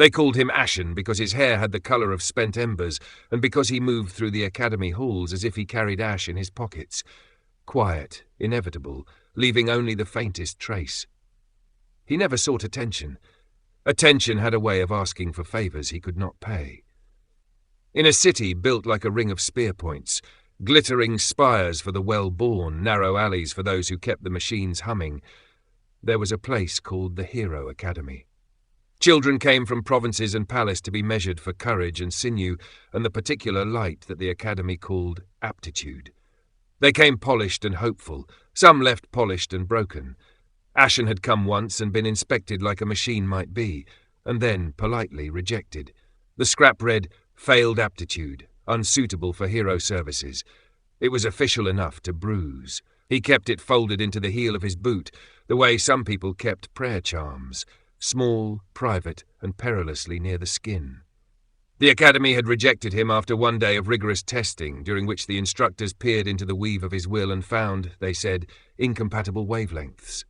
They called him Ashen because his hair had the colour of spent embers, and because he moved through the academy halls as if he carried ash in his pockets. Quiet, inevitable, leaving only the faintest trace. He never sought attention. Attention had a way of asking for favours he could not pay. In a city built like a ring of spear points, glittering spires for the well-born, narrow alleys for those who kept the machines humming, there was a place called the Hero Academy. Children came from provinces and palace to be measured for courage and sinew and the particular light that the academy called aptitude. They came polished and hopeful, some left polished and broken. Ashen had come once and been inspected like a machine might be, and then politely rejected. The scrap read, "Failed aptitude, unsuitable for hero services." It was official enough to bruise. He kept it folded into the heel of his boot, the way some people kept prayer charms, small, private, and perilously near the skin. The academy had rejected him after one day of rigorous testing, during which the instructors peered into the weave of his will and found, they said, incompatible wavelengths.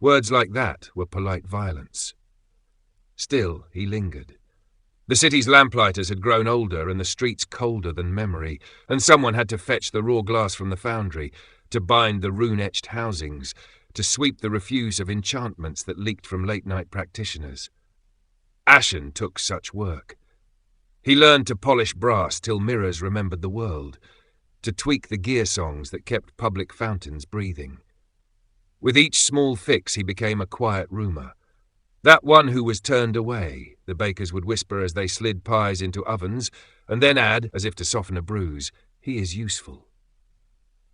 Words like that were polite violence. Still, he lingered. The city's lamplighters had grown older and the streets colder than memory, and someone had to fetch the raw glass from the foundry, to bind the rune-etched housings, to sweep the refuse of enchantments that leaked from late-night practitioners. Ashen took such work. He learned to polish brass till mirrors remembered the world, to tweak the gear songs that kept public fountains breathing. With each small fix he became a quiet rumour. That one who was turned away, the bakers would whisper as they slid pies into ovens, and then add, as if to soften a bruise, he is useful.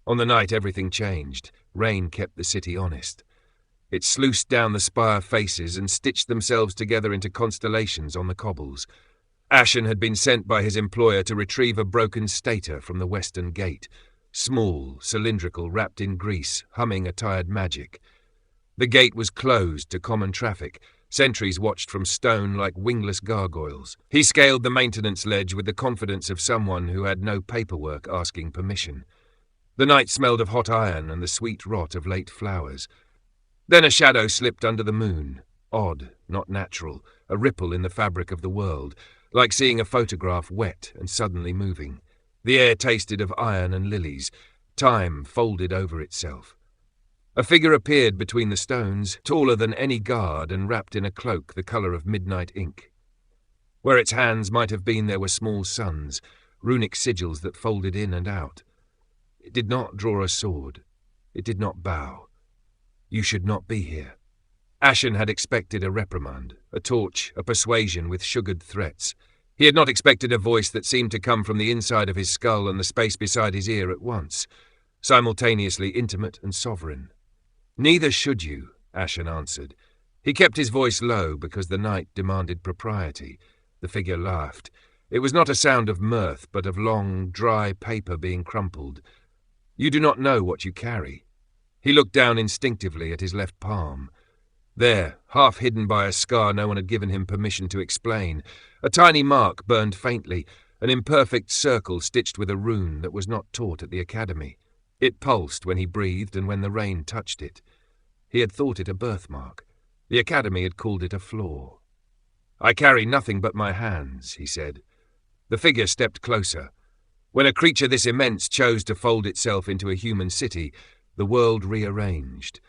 On the night everything changed. Rain kept the city honest. It sluiced down the spire faces and stitched themselves together into constellations on the cobbles. Ashen had been sent by his employer to retrieve a broken stator from the western gate, small, cylindrical, wrapped in grease, humming a tired magic. The gate was closed to common traffic. Sentries watched from stone like wingless gargoyles. He scaled the maintenance ledge with the confidence of someone who had no paperwork asking permission. The night smelled of hot iron and the sweet rot of late flowers. Then a shadow slipped under the moon, odd, not natural, a ripple in the fabric of the world, like seeing a photograph wet and suddenly moving. The air tasted of iron and lilies. Time folded over itself. A figure appeared between the stones, taller than any guard and wrapped in a cloak the colour of midnight ink. Where its hands might have been there were small suns, runic sigils that folded in and out. It did not draw a sword. It did not bow. You should not be here. Ashen had expected a reprimand, a torch, a persuasion with sugared threats. He had not expected a voice that seemed to come from the inside of his skull and the space beside his ear at once, simultaneously intimate and sovereign. Neither should you, Ashen answered. He kept his voice low because the night demanded propriety. The figure laughed. It was not a sound of mirth, but of long, dry paper being crumpled. You do not know what you carry. He looked down instinctively at his left palm. There, half hidden by a scar no one had given him permission to explain, a tiny mark burned faintly, an imperfect circle stitched with a rune that was not taught at the academy. It pulsed when he breathed and when the rain touched it. He had thought it a birthmark. The academy had called it a flaw. I carry nothing but my hands, he said. The figure stepped closer. When a creature this immense chose to fold itself into a human city, the world rearranged.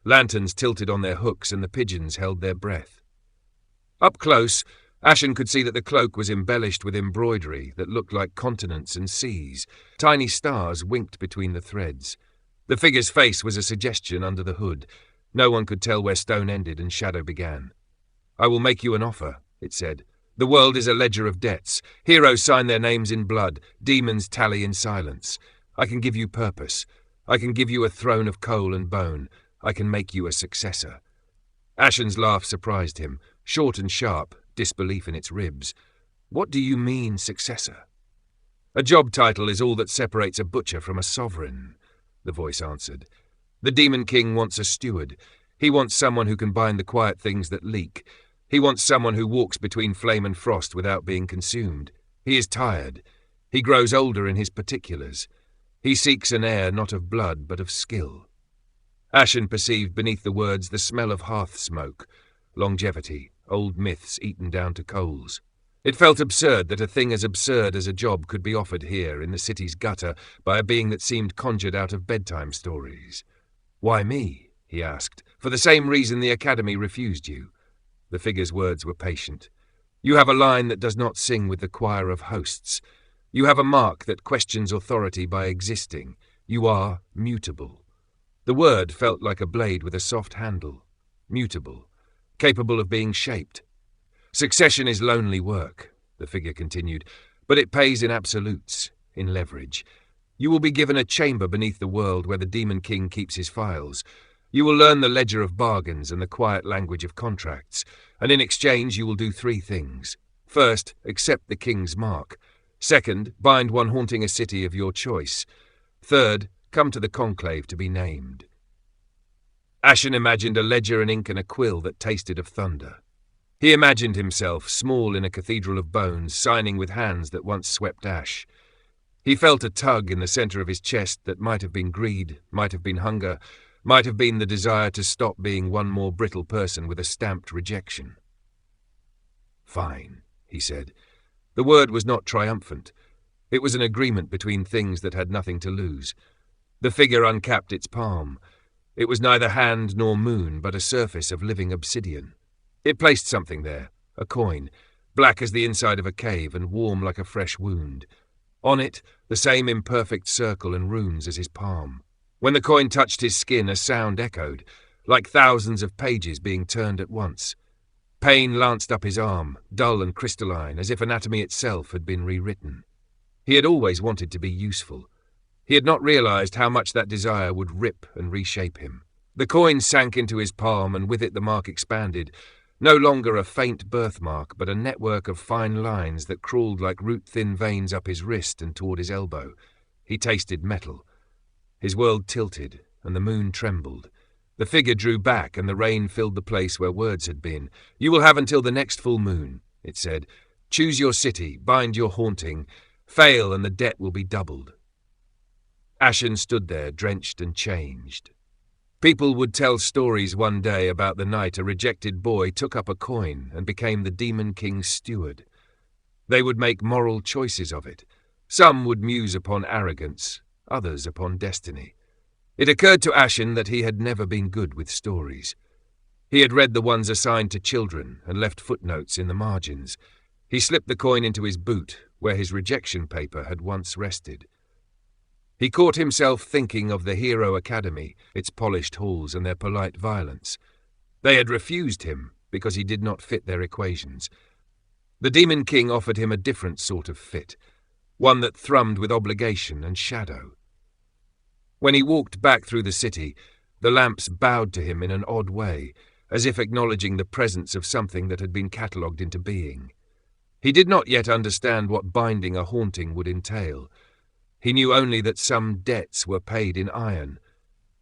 Lanterns tilted on their hooks and the pigeons held their breath. Up close, Ashen could see that the cloak was embellished with embroidery that looked like continents and seas. Tiny stars winked between the threads. The figure's face was a suggestion under the hood. No one could tell where stone ended and shadow began. I will make you an offer, it said. The world is a ledger of debts. Heroes sign their names in blood. Demons tally in silence. I can give you purpose. I can give you a throne of coal and bone. I can make you a successor. Ashen's laugh surprised him, short and sharp, disbelief in its ribs. What do you mean, successor? A job title is all that separates a butcher from a sovereign, the voice answered. The Demon King wants a steward. He wants someone who can bind the quiet things that leak. He wants someone who walks between flame and frost without being consumed. He is tired. He grows older in his particulars. He seeks an heir not of blood but of skill. Ashen perceived beneath the words the smell of hearth smoke, longevity, old myths eaten down to coals. It felt absurd that a thing as absurd as a job could be offered here in the city's gutter by a being that seemed conjured out of bedtime stories. "Why me?" he asked. "For the same reason the Academy refused you." The figure's words were patient. "You have a line that does not sing with the choir of hosts. You have a mark that questions authority by existing. You are mutable." The word felt like a blade with a soft handle. Mutable. Capable of being shaped. "Succession is lonely work," the figure continued, "but it pays in absolutes, in leverage. You will be given a chamber beneath the world where the Demon King keeps his files. You will learn the ledger of bargains and the quiet language of contracts, and in exchange you will do 3 things. First, accept the King's mark. Second, bind one haunting a city of your choice. Third, come to the conclave to be named." Ashen imagined a ledger and ink and a quill that tasted of thunder. He imagined himself, small in a cathedral of bones, signing with hands that once swept ash. He felt a tug in the center of his chest that might have been greed, might have been hunger, might have been the desire to stop being one more brittle person with a stamped rejection. "Fine," he said. The word was not triumphant. It was an agreement between things that had nothing to lose. The figure uncapped its palm. It was neither hand nor moon, but a surface of living obsidian. It placed something there, a coin, black as the inside of a cave and warm like a fresh wound. On it, the same imperfect circle and runes as his palm. When the coin touched his skin, a sound echoed, like thousands of pages being turned at once. Pain lanced up his arm, dull and crystalline, as if anatomy itself had been rewritten. He had always wanted to be useful. He had not realized how much that desire would rip and reshape him. The coin sank into his palm, and with it the mark expanded, no longer a faint birthmark, but a network of fine lines that crawled like root-thin veins up his wrist and toward his elbow. He tasted metal. His world tilted, and the moon trembled. The figure drew back, and the rain filled the place where words had been. "You will have until the next full moon," it said. "Choose your city, bind your haunting. Fail, and the debt will be doubled." Ashen stood there, drenched and changed. People would tell stories one day about the night a rejected boy took up a coin and became the Demon King's steward. They would make moral choices of it. Some would muse upon arrogance, others upon destiny. It occurred to Ashen that he had never been good with stories. He had read the ones assigned to children and left footnotes in the margins. He slipped the coin into his boot, where his rejection paper had once rested. He caught himself thinking of the Hero Academy, its polished halls and their polite violence. They had refused him because he did not fit their equations. The Demon King offered him a different sort of fit, one that thrummed with obligation and shadow. When he walked back through the city, the lamps bowed to him in an odd way, as if acknowledging the presence of something that had been catalogued into being. He did not yet understand what binding a haunting would entail. He knew only that some debts were paid in iron,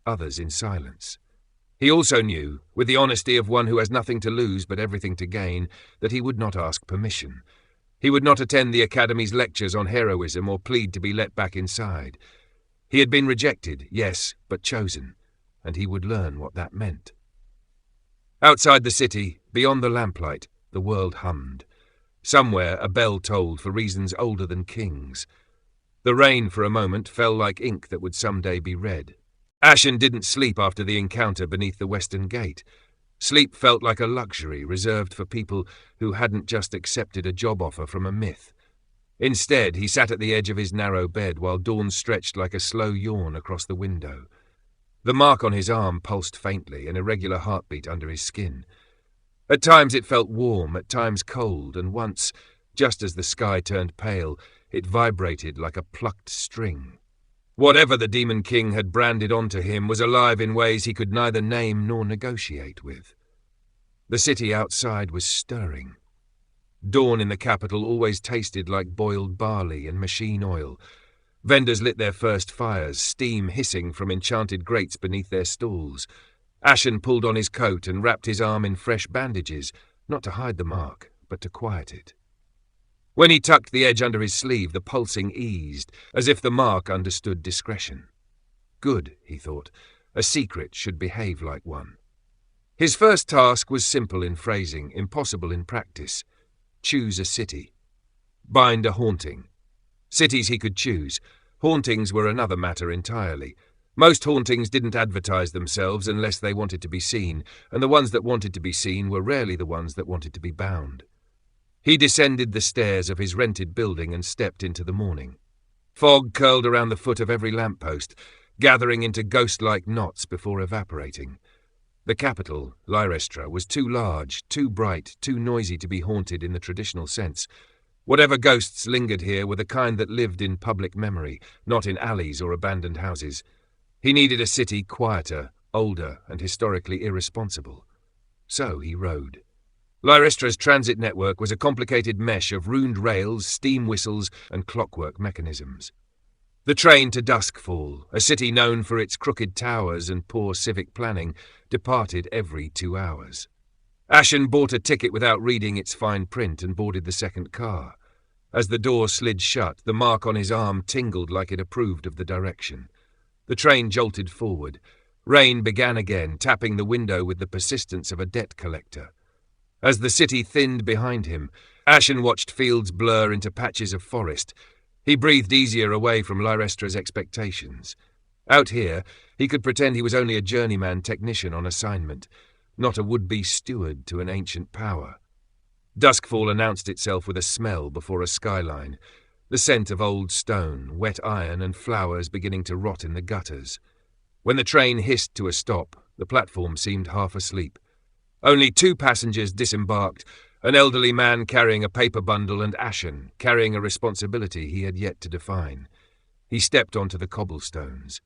others in silence. He also knew, with the honesty of one who has nothing to lose but everything to gain, that he would not ask permission. He would not attend the Academy's lectures on heroism or plead to be let back inside. He had been rejected, yes, but chosen, and he would learn what that meant. Outside the city, beyond the lamplight, the world hummed. Somewhere a bell tolled for reasons older than kings. The rain for a moment fell like ink that would someday be red. Ashen didn't sleep after the encounter beneath the western gate. Sleep felt like a luxury reserved for people who hadn't just accepted a job offer from a myth. Instead, he sat at the edge of his narrow bed while dawn stretched like a slow yawn across the window. The mark on his arm pulsed faintly, an irregular heartbeat under his skin. At times it felt warm, at times cold, and once, just as the sky turned pale, it vibrated like a plucked string. Whatever the Demon King had branded onto him was alive in ways he could neither name nor negotiate with. The city outside was stirring. Dawn in the capital always tasted like boiled barley and machine oil. Vendors lit their first fires, steam hissing from enchanted grates beneath their stalls. Ashen pulled on his coat and wrapped his arm in fresh bandages, not to hide the mark, but to quiet it. When he tucked the edge under his sleeve, the pulsing eased, as if the mark understood discretion. Good, he thought. A secret should behave like one. His first task was simple in phrasing, impossible in practice. Choose a city. Bind a haunting. Cities he could choose. Hauntings were another matter entirely. Most hauntings didn't advertise themselves unless they wanted to be seen, and the ones that wanted to be seen were rarely the ones that wanted to be bound. He descended the stairs of his rented building and stepped into the morning. Fog curled around the foot of every lamppost, gathering into ghost-like knots before evaporating. The capital, Lyrestra, was too large, too bright, too noisy to be haunted in the traditional sense. Whatever ghosts lingered here were the kind that lived in public memory, not in alleys or abandoned houses. He needed a city quieter, older, and historically irresponsible. So he rode. Lyrestra's transit network was a complicated mesh of ruined rails, steam whistles, and clockwork mechanisms. The train to Duskfall, a city known for its crooked towers and poor civic planning, departed every 2 hours. Ashen bought a ticket without reading its fine print and boarded the second car. As the door slid shut, the mark on his arm tingled like it approved of the direction. The train jolted forward. Rain began again, tapping the window with the persistence of a debt collector. As the city thinned behind him, Ashen watched fields blur into patches of forest. He breathed easier away from Lyrestra's expectations. Out here, he could pretend he was only a journeyman technician on assignment, not a would-be steward to an ancient power. Duskfall announced itself with a smell before a skyline, the scent of old stone, wet iron, and flowers beginning to rot in the gutters. When the train hissed to a stop, the platform seemed half asleep. Only 2 passengers disembarked, an elderly man carrying a paper bundle and Ashen, carrying a responsibility he had yet to define. He stepped onto the cobblestones.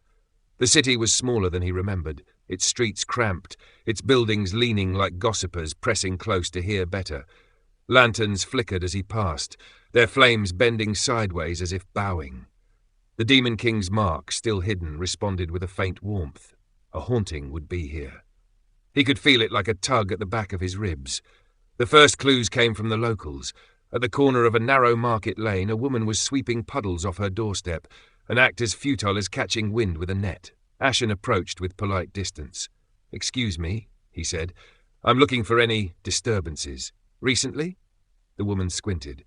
The city was smaller than he remembered, its streets cramped, its buildings leaning like gossipers pressing close to hear better. Lanterns flickered as he passed, their flames bending sideways as if bowing. The Demon King's mark, still hidden, responded with a faint warmth. A haunting would be here. He could feel it like a tug at the back of his ribs. The first clues came from the locals. At the corner of a narrow market lane, a woman was sweeping puddles off her doorstep, an act as futile as catching wind with a net. Ashen approached with polite distance. "Excuse me," he said. "I'm looking for any disturbances. Recently?" The woman squinted.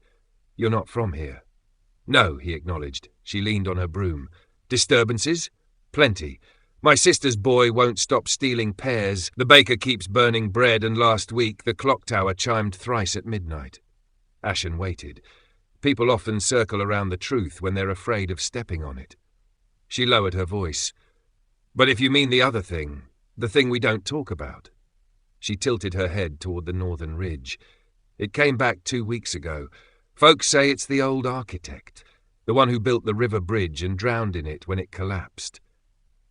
"You're not from here." "No," he acknowledged. She leaned on her broom. "Disturbances? Plenty. My sister's boy won't stop stealing pears, the baker keeps burning bread, and last week the clock tower chimed thrice at midnight." Ashen waited. People often circle around the truth when they're afraid of stepping on it. She lowered her voice. "But if you mean the other thing, the thing we don't talk about." She tilted her head toward the northern ridge. "It came back 2 weeks ago. Folks say it's the old architect, the one who built the river bridge and drowned in it when it collapsed.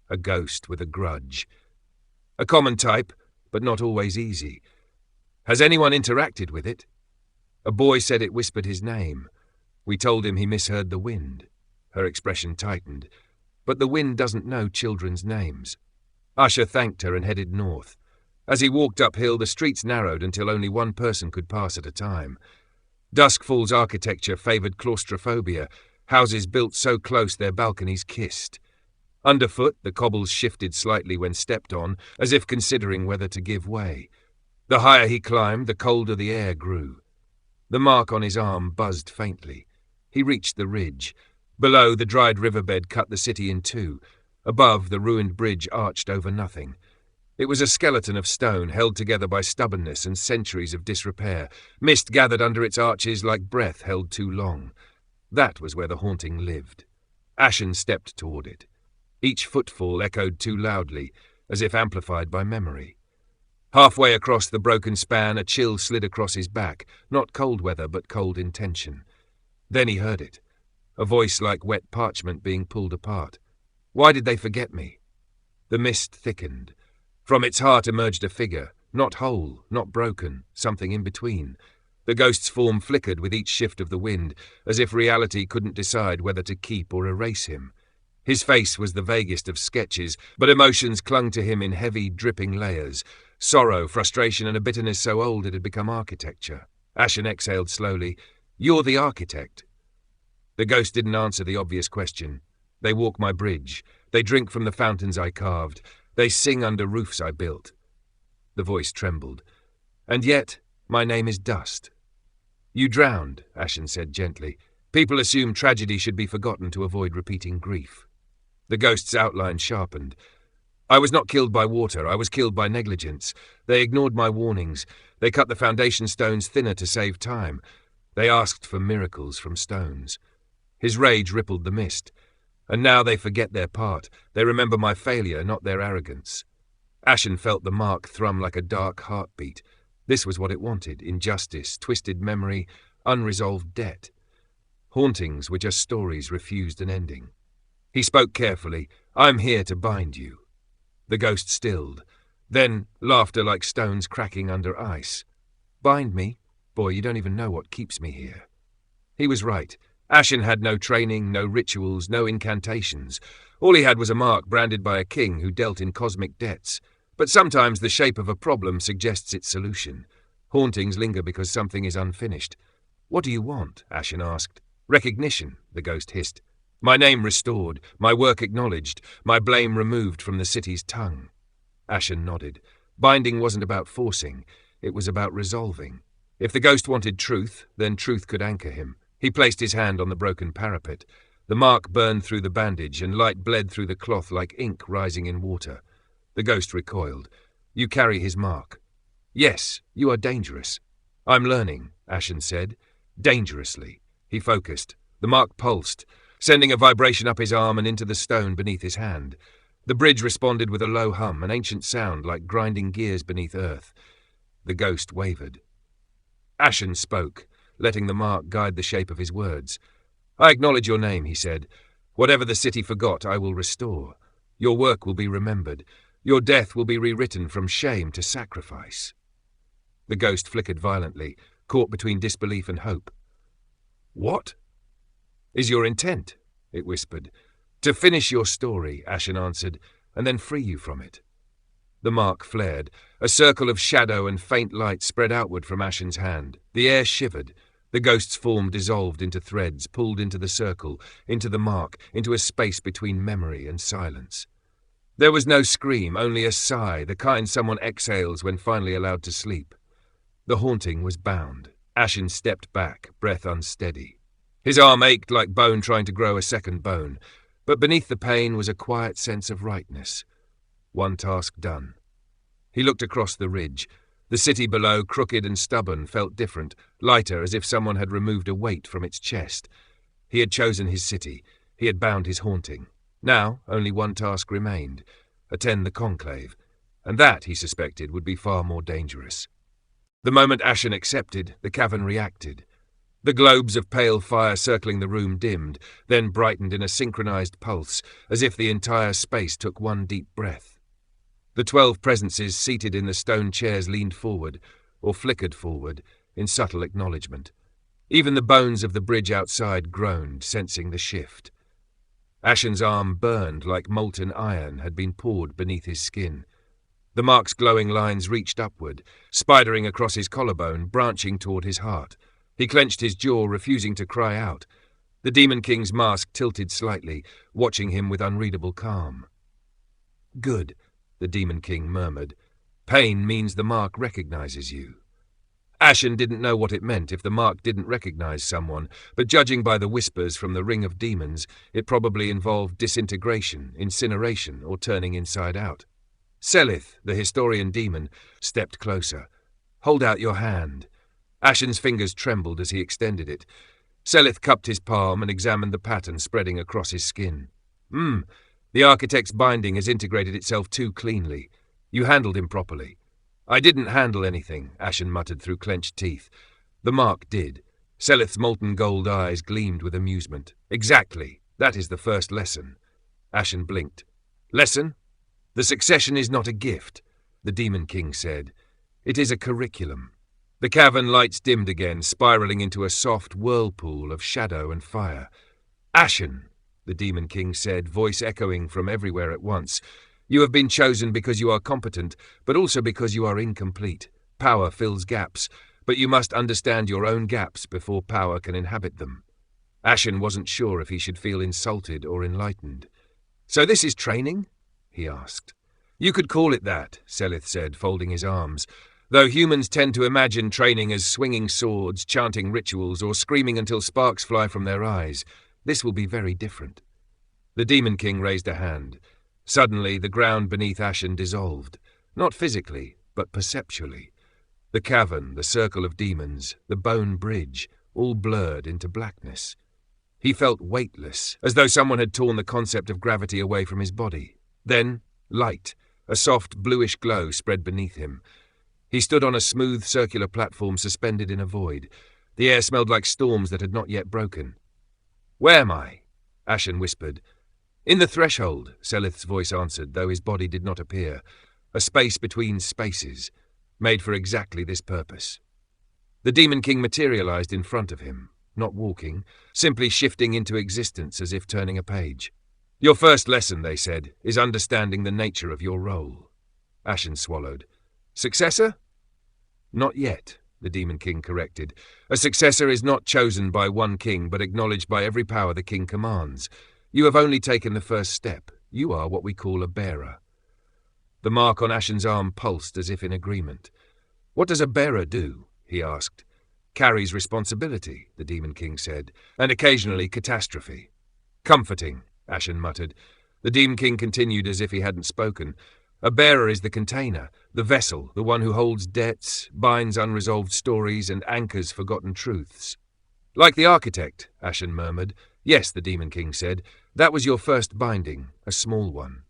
A ghost with a grudge. A common type, but not always easy. Has anyone interacted with it?" "A boy said it whispered his name. We told him he misheard the wind." Her expression tightened. "But the wind doesn't know children's names." Usher thanked her and headed north. As he walked uphill, the streets narrowed until only one person could pass at a time. Duskfall's architecture favoured claustrophobia, houses built so close their balconies kissed. Underfoot, the cobbles shifted slightly when stepped on, as if considering whether to give way. The higher he climbed, the colder the air grew. The mark on his arm buzzed faintly. He reached the ridge. Below, the dried riverbed cut the city in 2. Above, the ruined bridge arched over nothing. It was a skeleton of stone held together by stubbornness and centuries of disrepair. Mist gathered under its arches like breath held too long. That was where the haunting lived. Ashen stepped toward it. Each footfall echoed too loudly, as if amplified by memory. Halfway across the broken span, a chill slid across his back, not cold weather, but cold intention. Then he heard it, a voice like wet parchment being pulled apart. "Why did they forget me?" The mist thickened. From its heart emerged a figure, not whole, not broken, something in between. The ghost's form flickered with each shift of the wind, as if reality couldn't decide whether to keep or erase him. His face was the vaguest of sketches, but emotions clung to him in heavy, dripping layers. Sorrow, frustration, and a bitterness so old it had become architecture. Ashen exhaled slowly. "You're the architect." The ghost didn't answer the obvious question. "They walk my bridge. They drink from the fountains I carved. They sing under roofs I built." The voice trembled. "And yet, my name is Dust." "You drowned," Ashen said gently. "People assume tragedy should be forgotten to avoid repeating grief." The ghost's outline sharpened. "I was not killed by water. I was killed by negligence. They ignored my warnings. They cut the foundation stones thinner to save time. They asked for miracles from stones." His rage rippled the mist. "And now they forget their part. They remember my failure, not their arrogance." Ashen felt the mark thrum like a dark heartbeat. This was what it wanted: injustice, twisted memory, unresolved debt. Hauntings were just stories refused an ending. He spoke carefully. "I'm here to bind you." The ghost stilled. Then laughter like stones cracking under ice. "Bind me? Boy, you don't even know what keeps me here." He was right. Ashen had no training, no rituals, no incantations. All he had was a mark branded by a king who dealt in cosmic debts. But sometimes the shape of a problem suggests its solution. Hauntings linger because something is unfinished. "What do you want?" Ashen asked. "Recognition," the ghost hissed. "My name restored, my work acknowledged, my blame removed from the city's tongue." Ashen nodded. Binding wasn't about forcing, it was about resolving. If the ghost wanted truth, then truth could anchor him. He placed his hand on the broken parapet. The mark burned through the bandage, and light bled through the cloth like ink rising in water. The ghost recoiled. "You carry his mark." "Yes, you are dangerous." "I'm learning," Ashen said. "Dangerously." He focused. The mark pulsed, sending a vibration up his arm and into the stone beneath his hand. The bridge responded with a low hum, an ancient sound like grinding gears beneath earth. The ghost wavered. Ashen spoke, letting the mark guide the shape of his words. "I acknowledge your name," he said. "Whatever the city forgot, I will restore. Your work will be remembered. Your death will be rewritten from shame to sacrifice." The ghost flickered violently, caught between disbelief and hope. "What is your intent?" it whispered. "To finish your story," Ashen answered, "and then free you from it." The mark flared. A circle of shadow and faint light spread outward from Ashen's hand. The air shivered. The ghost's form dissolved into threads, pulled into the circle, into the mark, into a space between memory and silence. There was no scream, only a sigh, the kind someone exhales when finally allowed to sleep. The haunting was bound. Ashen stepped back, breath unsteady. His arm ached like bone trying to grow a second bone, but beneath the pain was a quiet sense of rightness. One task done. He looked across the ridge. The city below, crooked and stubborn, felt different, lighter, as if someone had removed a weight from its chest. He had chosen his city. He had bound his haunting. Now only one task remained: attend the conclave, and that, he suspected, would be far more dangerous. The moment Ashen accepted, the cavern reacted. The globes of pale fire circling the room dimmed, then brightened in a synchronized pulse, as if the entire space took one deep breath. The 12 presences seated in the stone chairs leaned forward, or flickered forward, in subtle acknowledgement. Even the bones of the bridge outside groaned, sensing the shift. Ashen's arm burned like molten iron had been poured beneath his skin. The mark's glowing lines reached upward, spidering across his collarbone, branching toward his heart. He clenched his jaw, refusing to cry out. The Demon King's mask tilted slightly, watching him with unreadable calm. "Good," the Demon King murmured. "Pain means the mark recognizes you." Ashen didn't know what it meant if the mark didn't recognize someone, but judging by the whispers from the ring of demons, it probably involved disintegration, incineration, or turning inside out. Selith, the historian demon, stepped closer. "Hold out your hand." Ashen's fingers trembled as he extended it. Selith cupped his palm and examined the pattern spreading across his skin. The architect's binding has integrated itself too cleanly. You handled him properly." "I didn't handle anything," Ashen muttered through clenched teeth. "The mark did." Selith's molten gold eyes gleamed with amusement. "Exactly. That is the first lesson." Ashen blinked. "Lesson? The succession is not a gift," the Demon King said. "It is a curriculum." The cavern lights dimmed again, spiraling into a soft whirlpool of shadow and fire. "Ashen," the Demon King said, voice echoing from everywhere at once, "you have been chosen because you are competent, but also because you are incomplete. Power fills gaps, but you must understand your own gaps before power can inhabit them." Ashen wasn't sure if he should feel insulted or enlightened. "So this is training?" he asked. You could call it that, Selith said, folding his arms. Though humans tend to imagine training as swinging swords, chanting rituals, or screaming until sparks fly from their eyes, this will be very different. The Demon King raised a hand. Suddenly, the ground beneath Ashen dissolved, not physically, but perceptually. The cavern, the circle of demons, the bone bridge, all blurred into blackness. He felt weightless, as though someone had torn the concept of gravity away from his body. Then, light, a soft bluish glow spread beneath him. He stood on a smooth circular platform suspended in a void. The air smelled like storms that had not yet broken. "Where am I?" Ashen whispered. "In the threshold," Selith's voice answered, though his body did not appear. A space between spaces, made for exactly this purpose. The Demon King materialized in front of him, not walking, simply shifting into existence as if turning a page. "Your first lesson," they said, "is understanding the nature of your role." Ashen swallowed. "Successor?" "Not yet," the Demon King corrected. "A successor is not chosen by one king, but acknowledged by every power the king commands. You have only taken the first step. You are what we call a bearer." The mark on Ashen's arm pulsed as if in agreement. "What does a bearer do?" he asked. "Carries responsibility," the Demon King said, "and occasionally catastrophe." "Comforting," Ashen muttered. The Demon King continued as if he hadn't spoken. "A bearer is the container, the vessel, the one who holds debts, binds unresolved stories, and anchors forgotten truths." "Like the architect," Ashen murmured. "Yes," the Demon King said. "That was your first binding, a small one."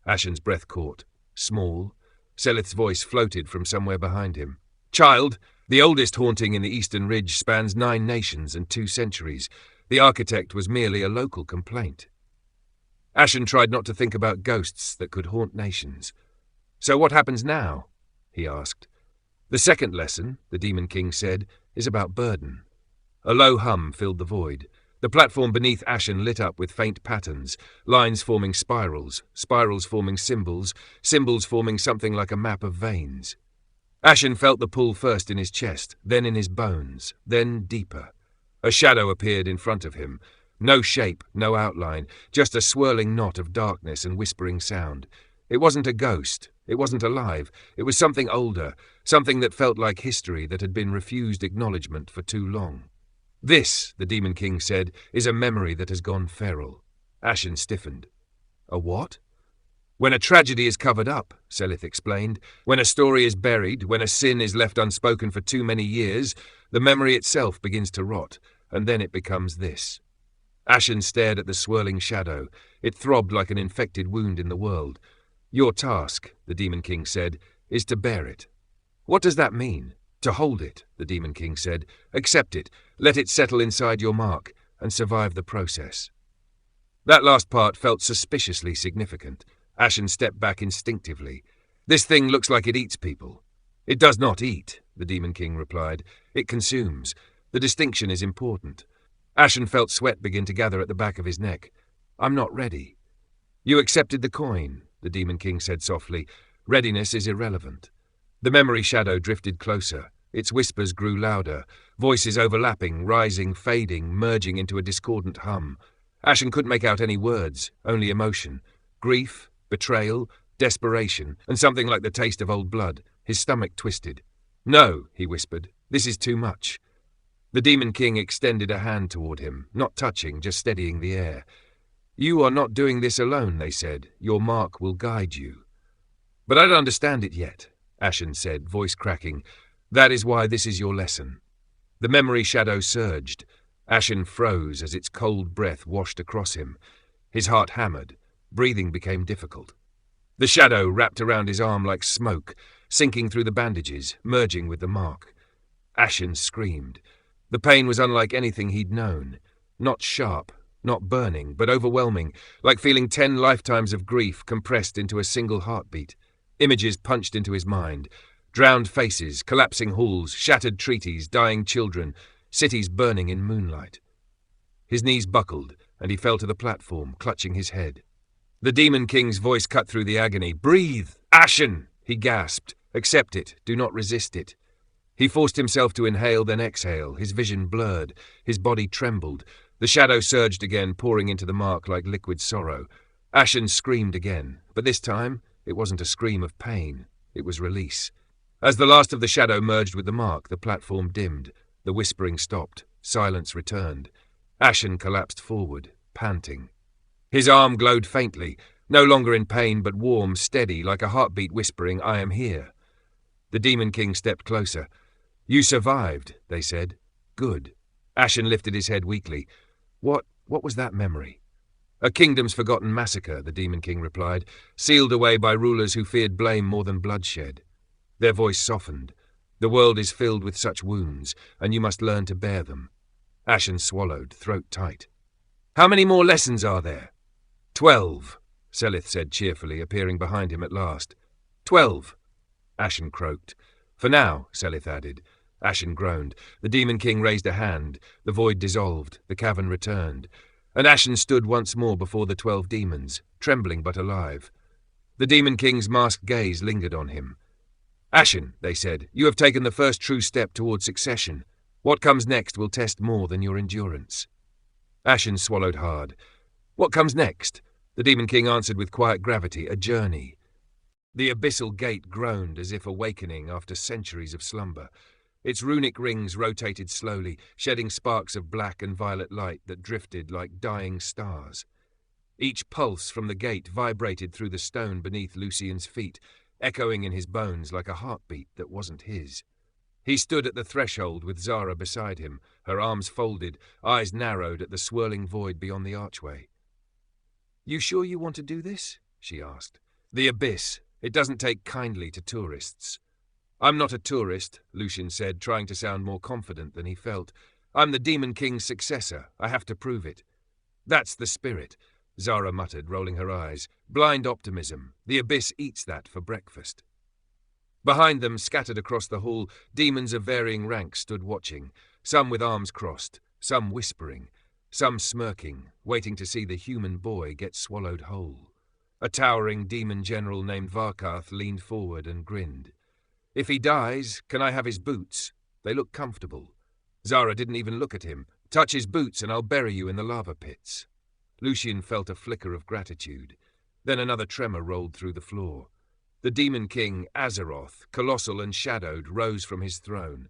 Ashen's breath caught. Small? Selith's voice floated from somewhere behind him. "Child, the oldest haunting in the Eastern Ridge spans 9 nations and 2 centuries. The architect was merely a local complaint." Ashen tried not to think about ghosts that could haunt nations. "So what happens now?" he asked. "The second lesson," the Demon King said, "is about burden." A low hum filled the void. The platform beneath Ashen lit up with faint patterns, lines forming spirals, spirals forming symbols, symbols forming something like a map of veins. Ashen felt the pull first in his chest, then in his bones, then deeper. A shadow appeared in front of him. No shape, no outline, just a swirling knot of darkness and whispering sound. It wasn't a ghost. It wasn't alive. It was something older, something that felt like history that had been refused acknowledgement for too long. "This," the Demon King said, "is a memory that has gone feral." Ashen stiffened. "A what?" "When a tragedy is covered up," Selith explained, "when a story is buried, when a sin is left unspoken for too many years, the memory itself begins to rot, and then it becomes this." Ashen stared at the swirling shadow. It throbbed like an infected wound in the world. "Your task," the Demon King said, "is to bear it." "What does that mean?" "To hold it," the Demon King said. "Accept it, let it settle inside your mark, and survive the process." That last part felt suspiciously significant. Ashen stepped back instinctively. "This thing looks like it eats people." "It does not eat," the Demon King replied. "It consumes. The distinction is important." Ashen felt sweat begin to gather at the back of his neck. "I'm not ready." "You accepted the coin," the Demon King said softly. "Readiness is irrelevant." The memory shadow drifted closer. Its whispers grew louder, voices overlapping, rising, fading, merging into a discordant hum. Ashen couldn't make out any words, only emotion. Grief, betrayal, desperation, and something like the taste of old blood. His stomach twisted. "No," he whispered. "This is too much." The Demon King extended a hand toward him, not touching, just steadying the air. "You are not doing this alone," they said. "Your mark will guide you." "But I don't understand it yet," Ashen said, voice cracking. "That is why this is your lesson." The memory shadow surged. Ashen froze as its cold breath washed across him. His heart hammered. Breathing became difficult. The shadow wrapped around his arm like smoke, sinking through the bandages, merging with the mark. Ashen screamed. The pain was unlike anything he'd known. Not sharp, not burning, but overwhelming, like feeling 10 lifetimes of grief compressed into a single heartbeat. Images punched into his mind. Drowned faces, collapsing halls, shattered treaties, dying children, cities burning in moonlight. His knees buckled, and he fell to the platform, clutching his head. The Demon King's voice cut through the agony. "Breathe! Ashen!" he gasped. "Accept it. Do not resist it." He forced himself to inhale, then exhale. His vision blurred. His body trembled. The shadow surged again, pouring into the mark like liquid sorrow. Ashen screamed again, but this time It wasn't a scream of pain. It was release. As the last of the shadow merged with the mark, the platform dimmed. The whispering stopped. Silence returned. Ashen collapsed forward, panting. His arm glowed faintly, no longer in pain but warm, steady, like a heartbeat whispering, "I am here." The Demon King stepped closer. "You survived," they said. "Good." Ashen lifted his head weakly. What was that memory? "A kingdom's forgotten massacre," the Demon King replied, "sealed away by rulers who feared blame more than bloodshed." Their voice softened. "The world is filled with such wounds, and you must learn to bear them." Ashen swallowed, throat tight. "How many more lessons are there?" 12, Selith said cheerfully, appearing behind him at last. 12. Ashen croaked. "For now," Selith added. Ashen groaned. The Demon King raised a hand. The void dissolved. The cavern returned. And Ashen stood once more before the 12 demons, trembling but alive. The Demon King's masked gaze lingered on him. "Ashen," they said, "you have taken the first true step toward succession. What comes next will test more than your endurance." Ashen swallowed hard. "What comes next?" The Demon King answered with quiet gravity, "A journey." The abyssal gate groaned as if awakening after centuries of slumber. Its runic rings rotated slowly, shedding sparks of black and violet light that drifted like dying stars. Each pulse from the gate vibrated through the stone beneath Lucien's feet, echoing in his bones like a heartbeat that wasn't his. He stood at the threshold with Zara beside him, her arms folded, eyes narrowed at the swirling void beyond the archway. "You sure you want to do this?" she asked. "The abyss. It doesn't take kindly to tourists." "I'm not a tourist," Lucien said, trying to sound more confident than he felt. "I'm the Demon King's successor. I have to prove it." "That's the spirit," Zara muttered, rolling her eyes. "Blind optimism. The abyss eats that for breakfast." Behind them, scattered across the hall, demons of varying ranks stood watching, some with arms crossed, some whispering, some smirking, waiting to see the human boy get swallowed whole. A towering demon general named Varkarth leaned forward and grinned. "If he dies, can I have his boots? They look comfortable." Zara didn't even look at him. "Touch his boots and I'll bury you in the lava pits." Lucien felt a flicker of gratitude. Then another tremor rolled through the floor. The Demon King, Azeroth, colossal and shadowed, rose from his throne.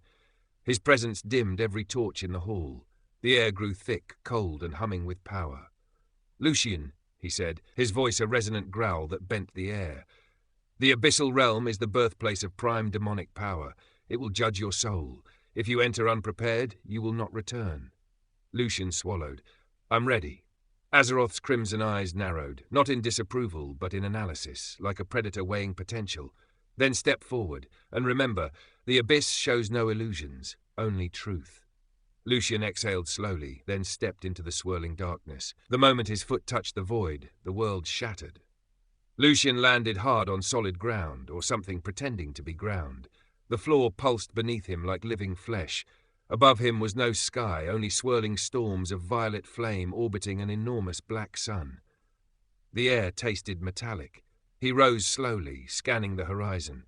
His presence dimmed every torch in the hall. The air grew thick, cold, and humming with power. "Lucien," he said, his voice a resonant growl that bent the air. "The abyssal realm is the birthplace of prime demonic power. It will judge your soul. If you enter unprepared, you will not return." Lucien swallowed. "I'm ready." Azeroth's crimson eyes narrowed, not in disapproval, but in analysis, like a predator weighing potential. "Then step forward, and remember, the abyss shows no illusions, only truth." Lucien exhaled slowly, then stepped into the swirling darkness. The moment his foot touched the void, the world shattered. Lucien landed hard on solid ground, or something pretending to be ground. The floor pulsed beneath him like living flesh. Above him was no sky, only swirling storms of violet flame orbiting an enormous black sun. The air tasted metallic. He rose slowly, scanning the horizon.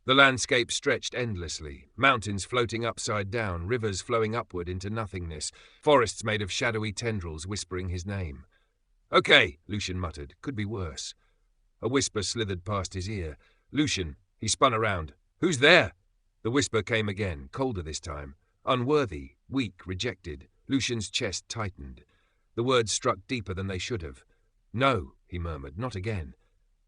The landscape stretched endlessly, mountains floating upside down, rivers flowing upward into nothingness, forests made of shadowy tendrils whispering his name. "Okay," Lucien muttered. "Could be worse." A whisper slithered past his ear. "Lucien," he spun around. "Who's there?" The whisper came again, colder this time. Unworthy, weak, rejected. Lucien's chest tightened. The words struck deeper than they should have. "No," he murmured, "not again."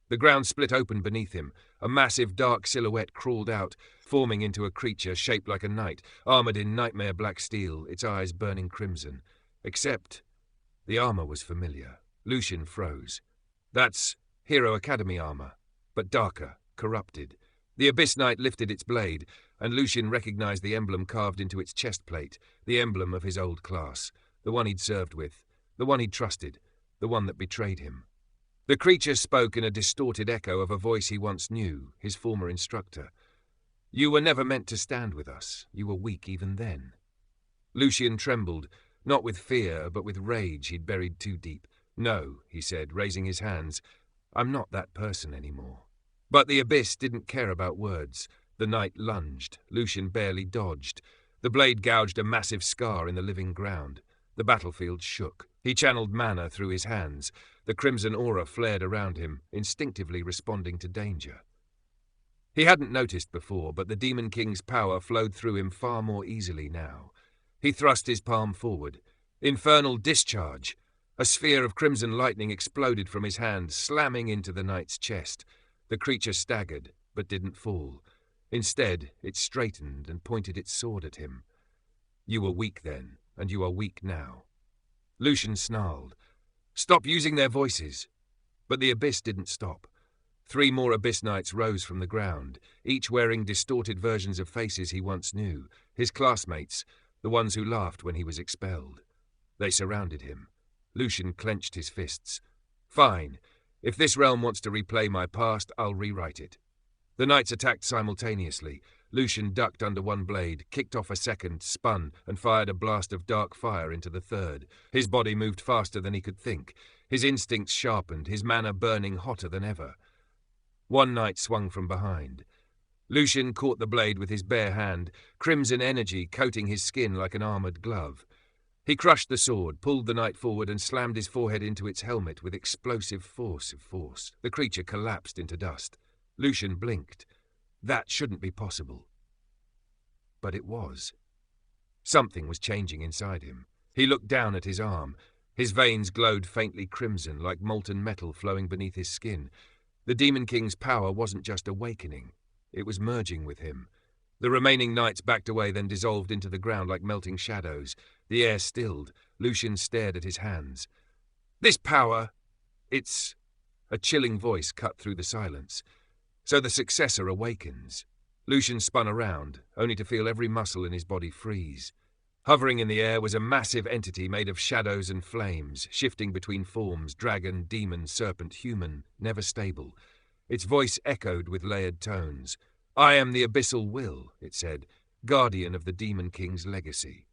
The ground split open beneath him. A massive dark silhouette crawled out, forming into a creature shaped like a knight, armored in nightmare black steel, its eyes burning crimson. Except the armor was familiar. Lucien froze. "That's Hero Academy armor, but darker, corrupted." The Abyss Knight lifted its blade, and Lucien recognized the emblem carved into its chest plate, the emblem of his old class, the one he'd served with, the one he'd trusted, the one that betrayed him. The creature spoke in a distorted echo of a voice he once knew, his former instructor. "You were never meant to stand with us. You were weak even then." Lucien trembled, not with fear, but with rage he'd buried too deep. "No," he said, raising his hands. "I'm not that person anymore." But the Abyss didn't care about words. The knight lunged. Lucien barely dodged. The blade gouged a massive scar in the living ground. The battlefield shook. He channeled mana through his hands. The crimson aura flared around him, instinctively responding to danger. He hadn't noticed before, but the Demon King's power flowed through him far more easily now. He thrust his palm forward. Infernal discharge! A sphere of crimson lightning exploded from his hand, slamming into the knight's chest. The creature staggered, but didn't fall. Instead, it straightened and pointed its sword at him. You were weak then, and you are weak now. Lucian snarled. Stop using their voices! But the abyss didn't stop. 3 more abyss knights rose from the ground, each wearing distorted versions of faces he once knew, his classmates, the ones who laughed when he was expelled. They surrounded him. Lucian clenched his fists. Fine. If this realm wants to replay my past, I'll rewrite it. The knights attacked simultaneously. Lucian ducked under one blade, kicked off a second, spun, and fired a blast of dark fire into the third. His body moved faster than he could think. His instincts sharpened, his mana burning hotter than ever. One knight swung from behind. Lucian caught the blade with his bare hand, crimson energy coating his skin like an armoured glove. He crushed the sword, pulled the knight forward, and slammed his forehead into its helmet with explosive force. The creature collapsed into dust. Lucian blinked. That shouldn't be possible. But it was. Something was changing inside him. He looked down at his arm. His veins glowed faintly crimson, like molten metal flowing beneath his skin. The Demon King's power wasn't just awakening. It was merging with him. The remaining knights backed away, then dissolved into the ground like melting shadows. The air stilled. Lucian stared at his hands. This power... It's... A chilling voice cut through the silence. So the Successor awakens. Lucian spun around, only to feel every muscle in his body freeze. Hovering in the air was a massive entity made of shadows and flames, shifting between forms, dragon, demon, serpent, human, never stable. Its voice echoed with layered tones. I am the Abyssal Will, it said, guardian of the Demon King's legacy.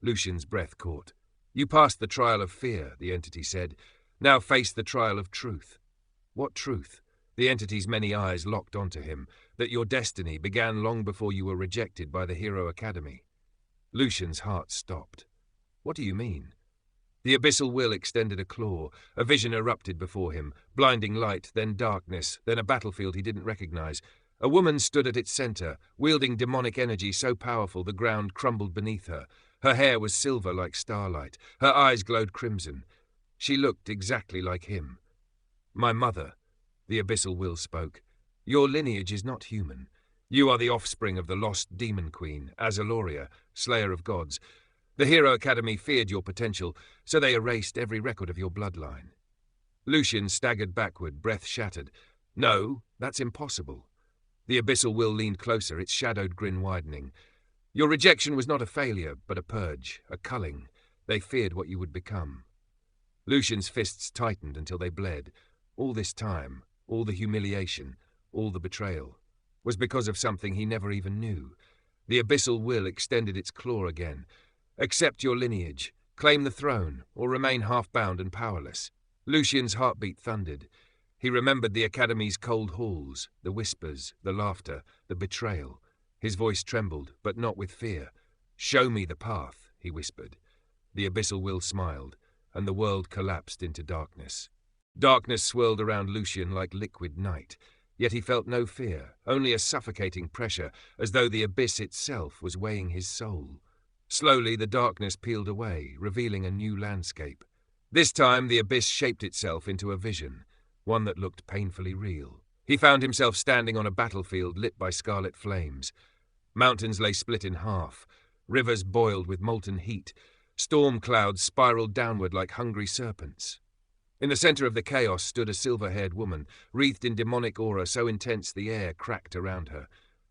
Lucian's breath caught. You passed the trial of fear, the entity said. Now face the trial of truth. What truth? The entity's many eyes locked onto him, that your destiny began long before you were rejected by the Hero Academy. Lucian's heart stopped. What do you mean? The Abyssal Will extended a claw. A vision erupted before him, blinding light, then darkness, then a battlefield he didn't recognize. A woman stood at its center, wielding demonic energy so powerful the ground crumbled beneath her. Her hair was silver like starlight. Her eyes glowed crimson. She looked exactly like him. My mother, the Abyssal Will spoke. Your lineage is not human. You are the offspring of the lost demon queen, Azaloria, slayer of gods. The Hero Academy feared your potential, so they erased every record of your bloodline. Lucian staggered backward, breath shattered. No, that's impossible. The Abyssal Will leaned closer, its shadowed grin widening. Your rejection was not a failure, but a purge, a culling. They feared what you would become. Lucian's fists tightened until they bled. All this time, all the humiliation, all the betrayal, was because of something he never even knew. The Abyssal Will extended its claw again. Accept your lineage, claim the throne, or remain half-bound and powerless. Lucian's heartbeat thundered. He remembered the Academy's cold halls, the whispers, the laughter, the betrayal. His voice trembled, but not with fear. Show me the path, he whispered. The Abyssal Will smiled, and the world collapsed into darkness. Darkness swirled around Lucian like liquid night, yet he felt no fear, only a suffocating pressure, as though the abyss itself was weighing his soul. Slowly the darkness peeled away, revealing a new landscape. This time the abyss shaped itself into a vision, one that looked painfully real. He found himself standing on a battlefield lit by scarlet flames. Mountains lay split in half. Rivers boiled with molten heat. Storm clouds spiraled downward like hungry serpents. In the center of the chaos stood a silver-haired woman, wreathed in demonic aura so intense the air cracked around her.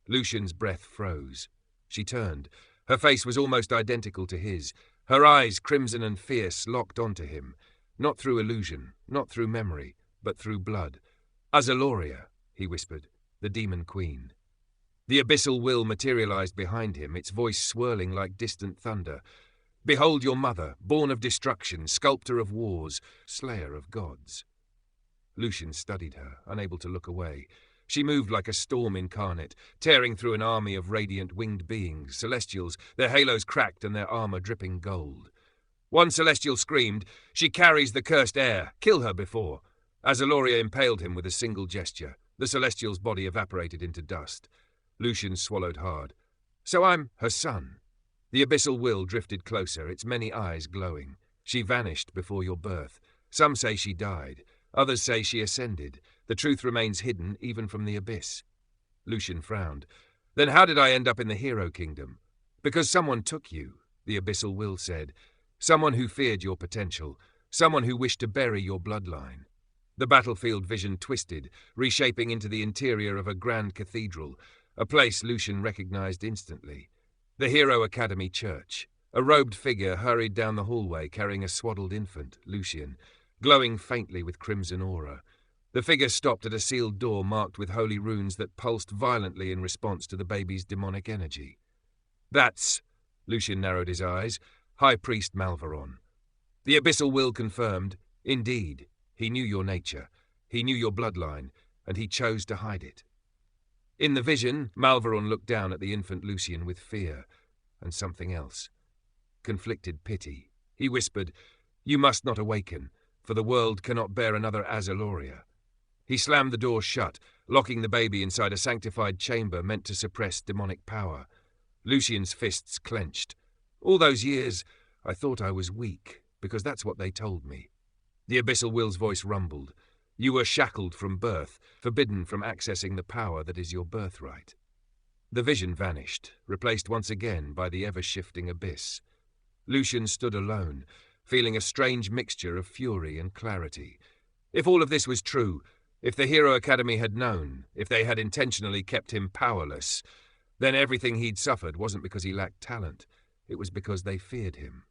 Lucian's breath froze. She turned. Her face was almost identical to his. Her eyes, crimson and fierce, locked onto him. Not through illusion, not through memory, but through blood. Azaloria, he whispered, the Demon Queen. The Abyssal Will materialized behind him, its voice swirling like distant thunder. Behold your mother, born of destruction, sculptor of wars, slayer of gods. Lucian studied her, unable to look away. She moved like a storm incarnate, tearing through an army of radiant winged beings, celestials, their halos cracked and their armor dripping gold. One celestial screamed, "She carries the cursed air! Kill her before!" Azaloria impaled him with a single gesture. The celestial's body evaporated into dust. Lucian swallowed hard. "So I'm her son." The abyssal will drifted closer, its many eyes glowing. "She vanished before your birth. Some say she died. Others say she ascended. The truth remains hidden even from the abyss." Lucian frowned. "Then how did I end up in the hero kingdom?" "Because someone took you," the abyssal will said. "Someone who feared your potential. Someone who wished to bury your bloodline." The battlefield vision twisted, reshaping into the interior of a grand cathedral, a place Lucian recognized instantly. The Hero Academy Church. A robed figure hurried down the hallway carrying a swaddled infant, Lucian, glowing faintly with crimson aura. The figure stopped at a sealed door marked with holy runes that pulsed violently in response to the baby's demonic energy. "That's," Lucian narrowed his eyes, "High Priest Malveron." The abyssal will confirmed, "Indeed. He knew your nature, he knew your bloodline, and he chose to hide it." In the vision, Malveron looked down at the infant Lucian with fear, and something else. Conflicted pity. He whispered, "You must not awaken, for the world cannot bear another Azaloria." He slammed the door shut, locking the baby inside a sanctified chamber meant to suppress demonic power. Lucian's fists clenched. "All those years, I thought I was weak, because that's what they told me." The abyssal will's voice rumbled. "You were shackled from birth, forbidden from accessing the power that is your birthright." The vision vanished, replaced once again by the ever-shifting abyss. Lucian stood alone, feeling a strange mixture of fury and clarity. If all of this was true, if the Hero Academy had known, if they had intentionally kept him powerless, then everything he'd suffered wasn't because he lacked talent, it was because they feared him.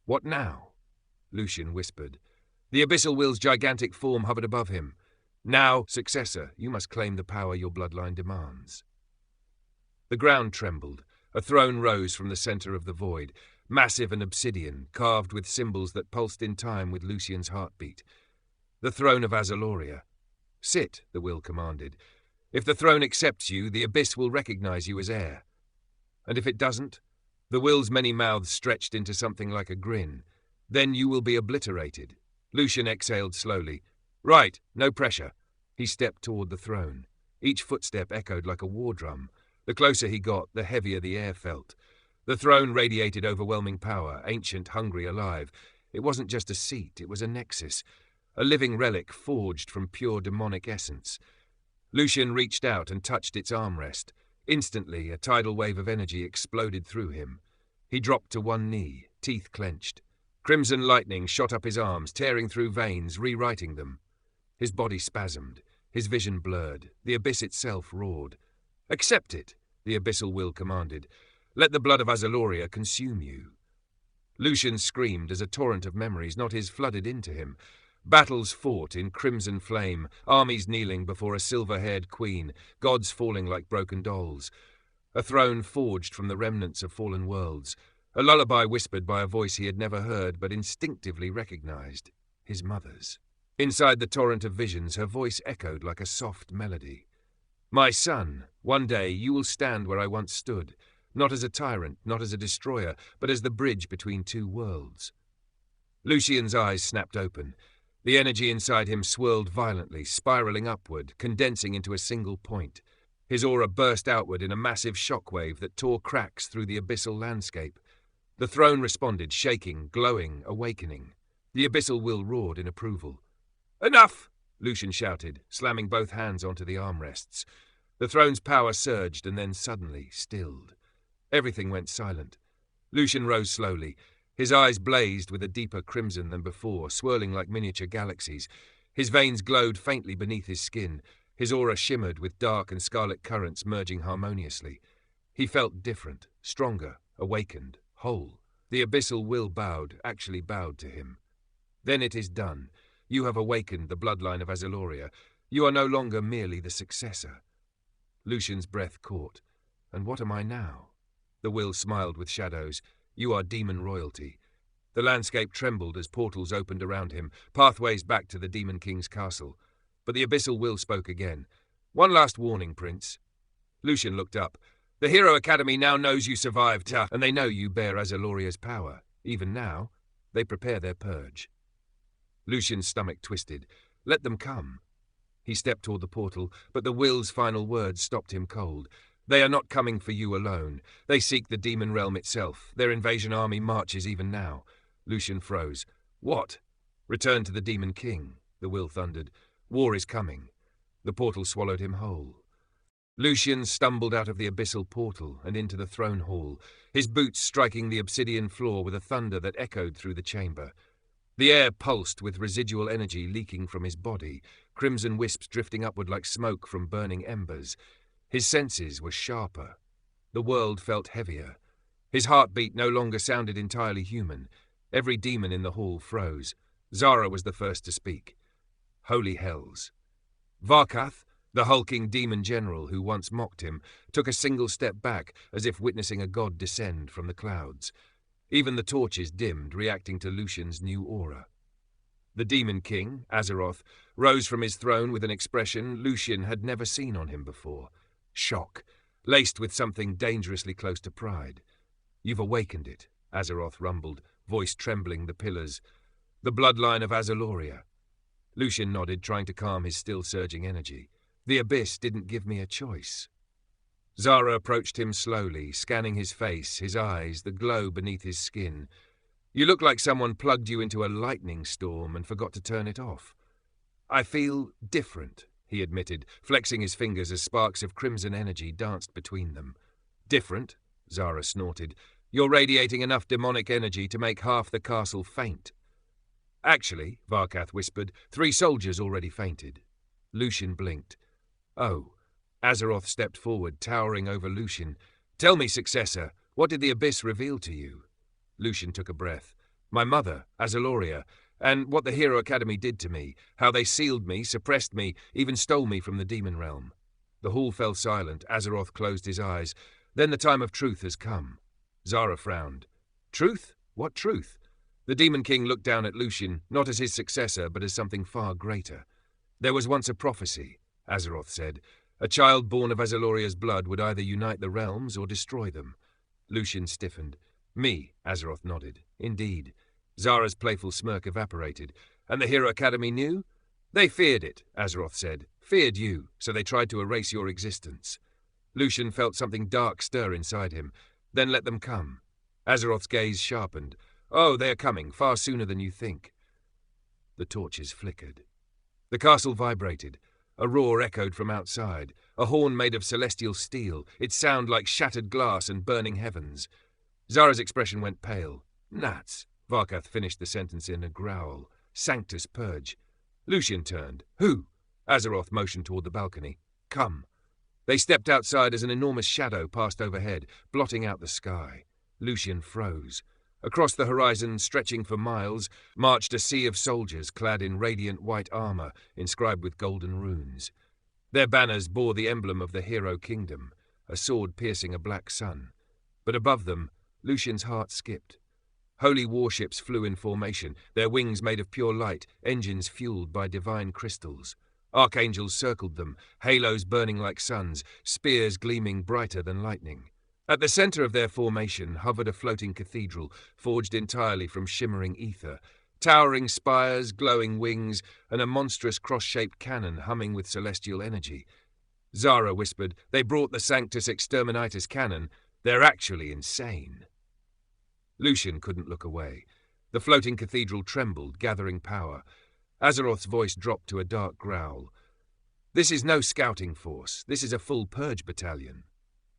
"What now?" Lucian whispered. The abyssal will's gigantic form hovered above him. "Now, Successor, you must claim the power your bloodline demands." The ground trembled. A throne rose from the center of the void, massive and obsidian, carved with symbols that pulsed in time with Lucian's heartbeat. The throne of Azaloria. "Sit," the will commanded. "If the throne accepts you, the abyss will recognize you as heir. And if it doesn't?" The will's many mouths stretched into something like a grin. "Then you will be obliterated." Lucian exhaled slowly. "Right, no pressure." He stepped toward the throne. Each footstep echoed like a war drum. The closer he got, the heavier the air felt. The throne radiated overwhelming power, ancient, hungry, alive. It wasn't just a seat, it was a nexus, a living relic forged from pure demonic essence. Lucian reached out and touched its armrest. Instantly, a tidal wave of energy exploded through him. He dropped to one knee, teeth clenched. Crimson lightning shot up his arms, tearing through veins, rewriting them. His body spasmed, his vision blurred, the abyss itself roared. "Accept it," the abyssal will commanded. "Let the blood of Azaloria consume you." Lucian screamed as a torrent of memories, not his, flooded into him. Battles fought in crimson flame, armies kneeling before a silver-haired queen, gods falling like broken dolls. A throne forged from the remnants of fallen worlds. A lullaby whispered by a voice he had never heard but instinctively recognized, his mother's. Inside the torrent of visions, her voice echoed like a soft melody. "My son, one day you will stand where I once stood, not as a tyrant, not as a destroyer, but as the bridge between two worlds." Lucian's eyes snapped open. The energy inside him swirled violently, spiraling upward, condensing into a single point. His aura burst outward in a massive shockwave that tore cracks through the abyssal landscape. The throne responded, shaking, glowing, awakening. The abyssal will roared in approval. "Enough!" Lucian shouted, slamming both hands onto the armrests. The throne's power surged and then suddenly stilled. Everything went silent. Lucian rose slowly. His eyes blazed with a deeper crimson than before, swirling like miniature galaxies. His veins glowed faintly beneath his skin. His aura shimmered with dark and scarlet currents merging harmoniously. He felt different, stronger, awakened, whole. The abyssal will bowed, actually bowed to him. "Then it is done. You have awakened the bloodline of Azaloria. You are no longer merely the successor." Lucian's breath caught. "And what am I now?" The will smiled with shadows. "You are demon royalty." The landscape trembled as portals opened around him, pathways back to the Demon King's castle. But the abyssal will spoke again. "One last warning, Prince." Lucian looked up. "The Hero Academy now knows you survived, and they know you bear Azaloria's power. Even now, They prepare their purge. Lucian's stomach twisted. Let them come. He stepped toward the portal, but the will's final words stopped him cold. They are not coming for you alone. They seek the demon realm itself. Their invasion army marches even now. Lucian froze. What? Return to the Demon King, the will thundered. War is coming. The portal swallowed him whole. Lucian stumbled out of the abyssal portal and into the throne hall, his boots striking the obsidian floor with a thunder that echoed through the chamber. The air pulsed with residual energy leaking from his body, crimson wisps drifting upward like smoke from burning embers. His senses were sharper. The world felt heavier. His heartbeat no longer sounded entirely human. Every demon in the hall froze. Zara was the first to speak. Holy hells. Varkath, the hulking demon general who once mocked him, took a single step back as if witnessing a god descend from the clouds. Even the torches dimmed, reacting to Lucian's new aura. The Demon King, Azeroth, rose from his throne with an expression Lucian had never seen on him before. Shock, laced with something dangerously close to pride. You've awakened it, Azeroth rumbled, voice trembling the pillars. The bloodline of Azaloria. Lucian nodded, trying to calm his still-surging energy. The abyss didn't give me a choice. Zara approached him slowly, scanning his face, his eyes, the glow beneath his skin. You look like someone plugged you into a lightning storm and forgot to turn it off. I feel different, he admitted, flexing his fingers as sparks of crimson energy danced between them. Different? Zara snorted. You're radiating enough demonic energy to make half the castle faint. Actually, Varkath whispered, 3 soldiers already fainted. Lucian blinked. Oh. Azeroth stepped forward, towering over Lucian. Tell me, Successor, what did the abyss reveal to you? Lucian took a breath. My mother, Azaloria, and what the Hero Academy did to me, how they sealed me, suppressed me, even stole me from the demon realm. The hall fell silent. Azeroth closed his eyes. Then the time of truth has come. Zara frowned. Truth? What truth? The Demon King looked down at Lucian, not as his successor, but as something far greater. There was once a prophecy, Azeroth said. A child born of Azaloria's blood would either unite the realms or destroy them. Lucian stiffened. Me, Azeroth nodded. Indeed. Zara's playful smirk evaporated. And the Hero Academy knew? They feared it, Azeroth said. Feared you, so they tried to erase your existence. Lucian felt something dark stir inside him. Then let them come. Azeroth's gaze sharpened. Oh, they are coming, far sooner than you think. The torches flickered. The castle vibrated. A roar echoed from outside, a horn made of celestial steel, its sound like shattered glass and burning heavens. Zara's expression went pale. Nats. Varkath finished the sentence in a growl. Sanctus purge. Lucian turned. Who? Azeroth motioned toward the balcony. Come. They stepped outside as an enormous shadow passed overhead, blotting out the sky. Lucian froze. Across the horizon, stretching for miles, marched a sea of soldiers clad in radiant white armor inscribed with golden runes. Their banners bore the emblem of the Hero Kingdom, a sword piercing a black sun. But above them, Lucian's heart skipped. Holy warships flew in formation, their wings made of pure light, engines fueled by divine crystals. Archangels circled them, halos burning like suns, spears gleaming brighter than lightning. At the center of their formation hovered a floating cathedral, forged entirely from shimmering ether, towering spires, glowing wings, and a monstrous cross-shaped cannon humming with celestial energy. Zara whispered, They brought the Sanctus Exterminatus cannon. They're actually insane. Lucian couldn't look away. The floating cathedral trembled, gathering power. Azeroth's voice dropped to a dark growl. This is no scouting force. This is a full purge battalion.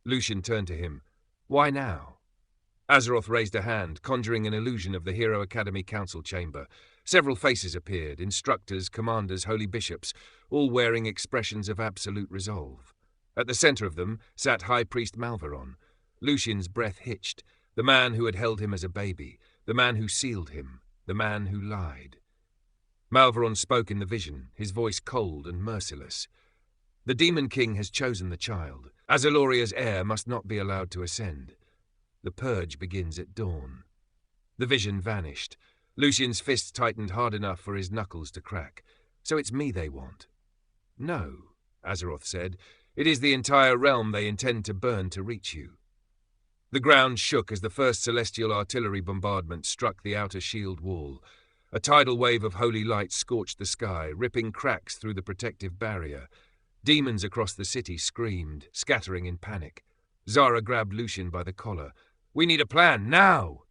Lucian turned to him. Why now? Azeroth raised a hand, conjuring an illusion of the Hero Academy Council chamber. Several faces appeared, instructors, commanders, holy bishops, all wearing expressions of absolute resolve. At the center of them sat High Priest Malveron. Lucian's breath hitched. The man who had held him as a baby, the man who sealed him, the man who lied. Malveron spoke in the vision, his voice cold and merciless. The Demon King has chosen the child. Azaloria's heir must not be allowed to ascend. The purge begins at dawn. The vision vanished. Lucian's fists tightened hard enough for his knuckles to crack. So it's me they want. No, Azeroth said. It is the entire realm they intend to burn to reach you. The ground shook as the first celestial artillery bombardment struck the outer shield wall. A tidal wave of holy light scorched the sky, ripping cracks through the protective barrier. Demons across the city screamed, scattering in panic. Zara grabbed Lucian by the collar. "We need a plan, now!"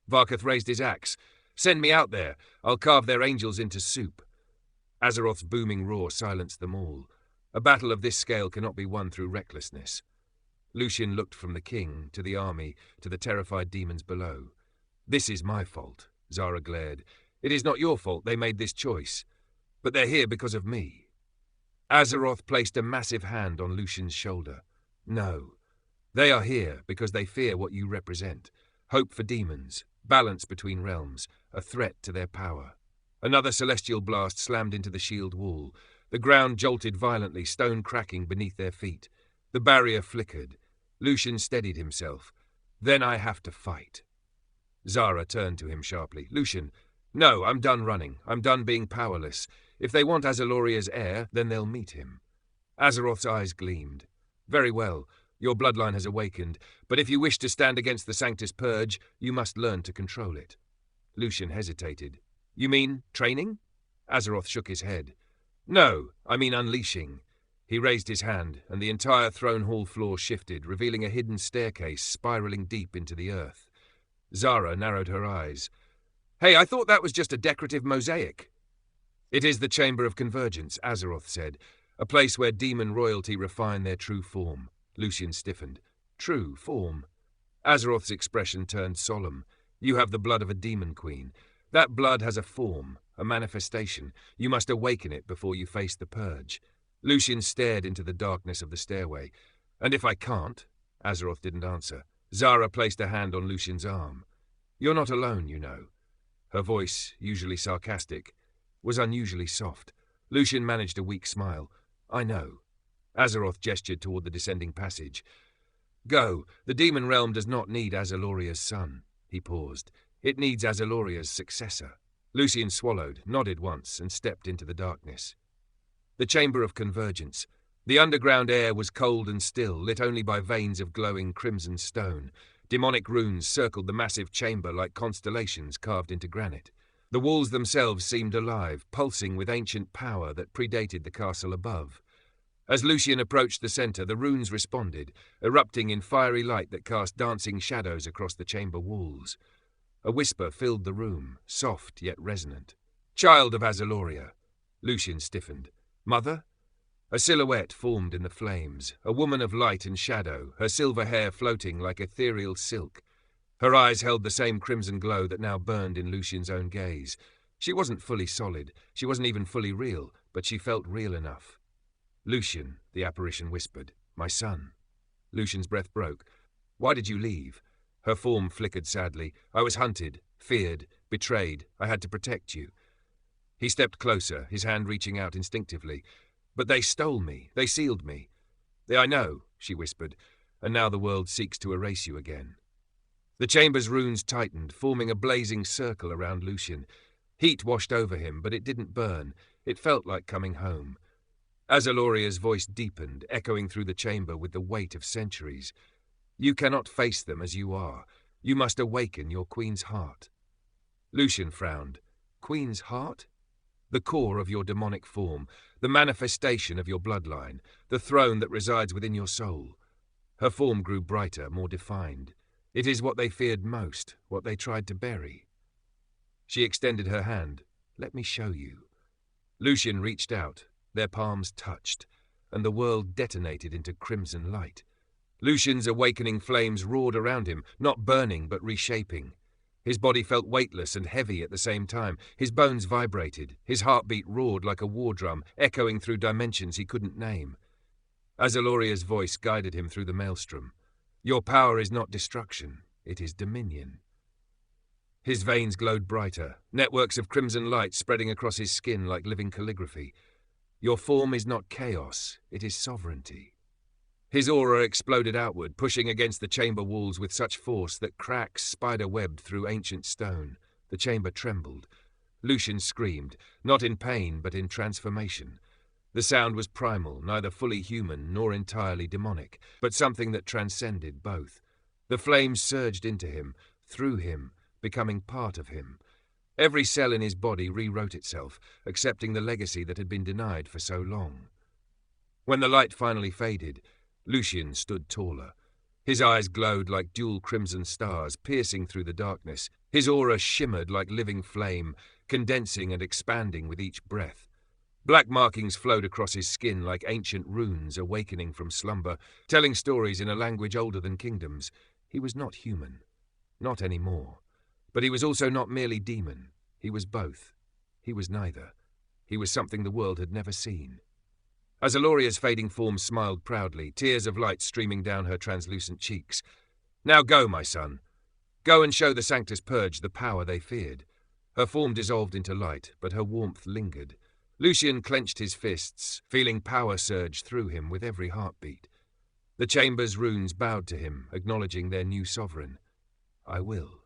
Varkath raised his axe. "Send me out there. I'll carve their angels into soup." Azeroth's booming roar silenced them all. A battle of this scale cannot be won through recklessness. Lucian looked from the king, to the army, to the terrified demons below. "This is my fault," Zara glared. "It is not your fault they made this choice. But they're here because of me." Azeroth placed a massive hand on Lucian's shoulder. "No. They are here because they fear what you represent. Hope for demons, balance between realms, a threat to their power." Another celestial blast slammed into the shield wall. The ground jolted violently, stone cracking beneath their feet. The barrier flickered. Lucian steadied himself. "Then I have to fight." Zara turned to him sharply. "Lucian, no, I'm done running. I'm done being powerless. If they want Azaloria's heir, then they'll meet him." Azeroth's eyes gleamed. "Very well. Your bloodline has awakened, but if you wish to stand against the Sanctus Purge, you must learn to control it." Lucian hesitated. "You mean training?" Azeroth shook his head. "No, I mean unleashing." He raised his hand, and the entire throne hall floor shifted, revealing a hidden staircase spiraling deep into the earth. Zara narrowed her eyes. "Hey, I thought that was just a decorative mosaic." "It is the Chamber of Convergence," Azeroth said, "a place where demon royalty refine their true form." Lucian stiffened. "True form." Azeroth's expression turned solemn. "You have the blood of a demon queen. That blood has a form, a manifestation. You must awaken it before you face the purge." Lucian stared into the darkness of the stairway. "And if I can't?" Azeroth didn't answer. Zara placed a hand on Lucian's arm. "You're not alone, you know." Her voice, usually sarcastic, was unusually soft. Lucian managed a weak smile. "I know." Azeroth gestured toward the descending passage. "Go. The demon realm does not need Azaloria's son." He paused. "It needs Azaloria's successor." Lucian swallowed, nodded once, and stepped into the darkness. The Chamber of Convergence. The underground air was cold and still, lit only by veins of glowing crimson stone. Demonic runes circled the massive chamber like constellations carved into granite. The walls themselves seemed alive, pulsing with ancient power that predated the castle above. As Lucian approached the center, the runes responded, erupting in fiery light that cast dancing shadows across the chamber walls. A whisper filled the room, soft yet resonant. "Child of Azaloria." Lucian stiffened. "Mother?" A silhouette formed in the flames, a woman of light and shadow, her silver hair floating like ethereal silk. Her eyes held the same crimson glow that now burned in Lucian's own gaze. She wasn't fully solid, she wasn't even fully real, but she felt real enough. "Lucian," the apparition whispered. "My son." Lucian's breath broke. "Why did you leave?" Her form flickered sadly. "I was hunted, feared, betrayed. I had to protect you." He stepped closer, his hand reaching out instinctively. "But they stole me. They sealed me." "I know," she whispered, "and now the world seeks to erase you again." The chamber's runes tightened, forming a blazing circle around Lucian. Heat washed over him, but it didn't burn. It felt like coming home. Azaloria's voice deepened, echoing through the chamber with the weight of centuries. "You cannot face them as you are. You must awaken your queen's heart." Lucian frowned. "Queen's heart?" "The core of your demonic form, the manifestation of your bloodline, the throne that resides within your soul." Her form grew brighter, more defined. "It is what they feared most, what they tried to bury." She extended her hand. "Let me show you." Lucian reached out. Their palms touched, and the world detonated into crimson light. Lucian's awakening flames roared around him, not burning but reshaping. His body felt weightless and heavy at the same time. His bones vibrated. His heartbeat roared like a war drum, echoing through dimensions he couldn't name. Azaloria's voice guided him through the maelstrom. "Your power is not destruction. It is dominion." His veins glowed brighter, networks of crimson light spreading across his skin like living calligraphy. "Your form is not chaos. It is sovereignty." His aura exploded outward, pushing against the chamber walls with such force that cracks spider-webbed through ancient stone. The chamber trembled. Lucian screamed, not in pain but in transformation. The sound was primal, neither fully human nor entirely demonic, but something that transcended both. The flames surged into him, through him, becoming part of him. Every cell in his body rewrote itself, accepting the legacy that had been denied for so long. When the light finally faded, Lucien stood taller. His eyes glowed like dual crimson stars, piercing through the darkness. His aura shimmered like living flame, condensing and expanding with each breath. Black markings flowed across his skin like ancient runes awakening from slumber, telling stories in a language older than kingdoms. He was not human. Not anymore. But he was also not merely demon. He was both. He was neither. He was something the world had never seen. As Aloria's fading form smiled proudly, tears of light streaming down her translucent cheeks. "Now go, my son. Go and show the Sanctus Purge the power they feared." Her form dissolved into light, but her warmth lingered. Lucien clenched his fists, feeling power surge through him with every heartbeat. The chamber's runes bowed to him, acknowledging their new sovereign. "I will."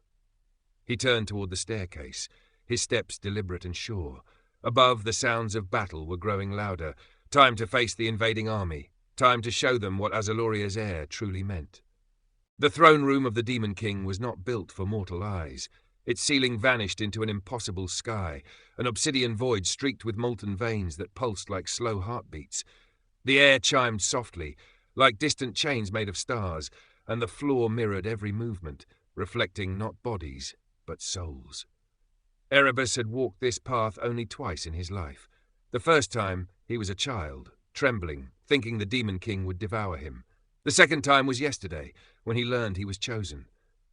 He turned toward the staircase, his steps deliberate and sure. Above, the sounds of battle were growing louder. Time to face the invading army. Time to show them what Azaloria's heir truly meant. The throne room of the Demon King was not built for mortal eyes. Its ceiling vanished into an impossible sky, an obsidian void streaked with molten veins that pulsed like slow heartbeats. The air chimed softly, like distant chains made of stars, and the floor mirrored every movement, reflecting not bodies, but souls. Erebus had walked this path only twice in his life. The first time, he was a child, trembling, thinking the Demon King would devour him. The second time was yesterday, when he learned he was chosen.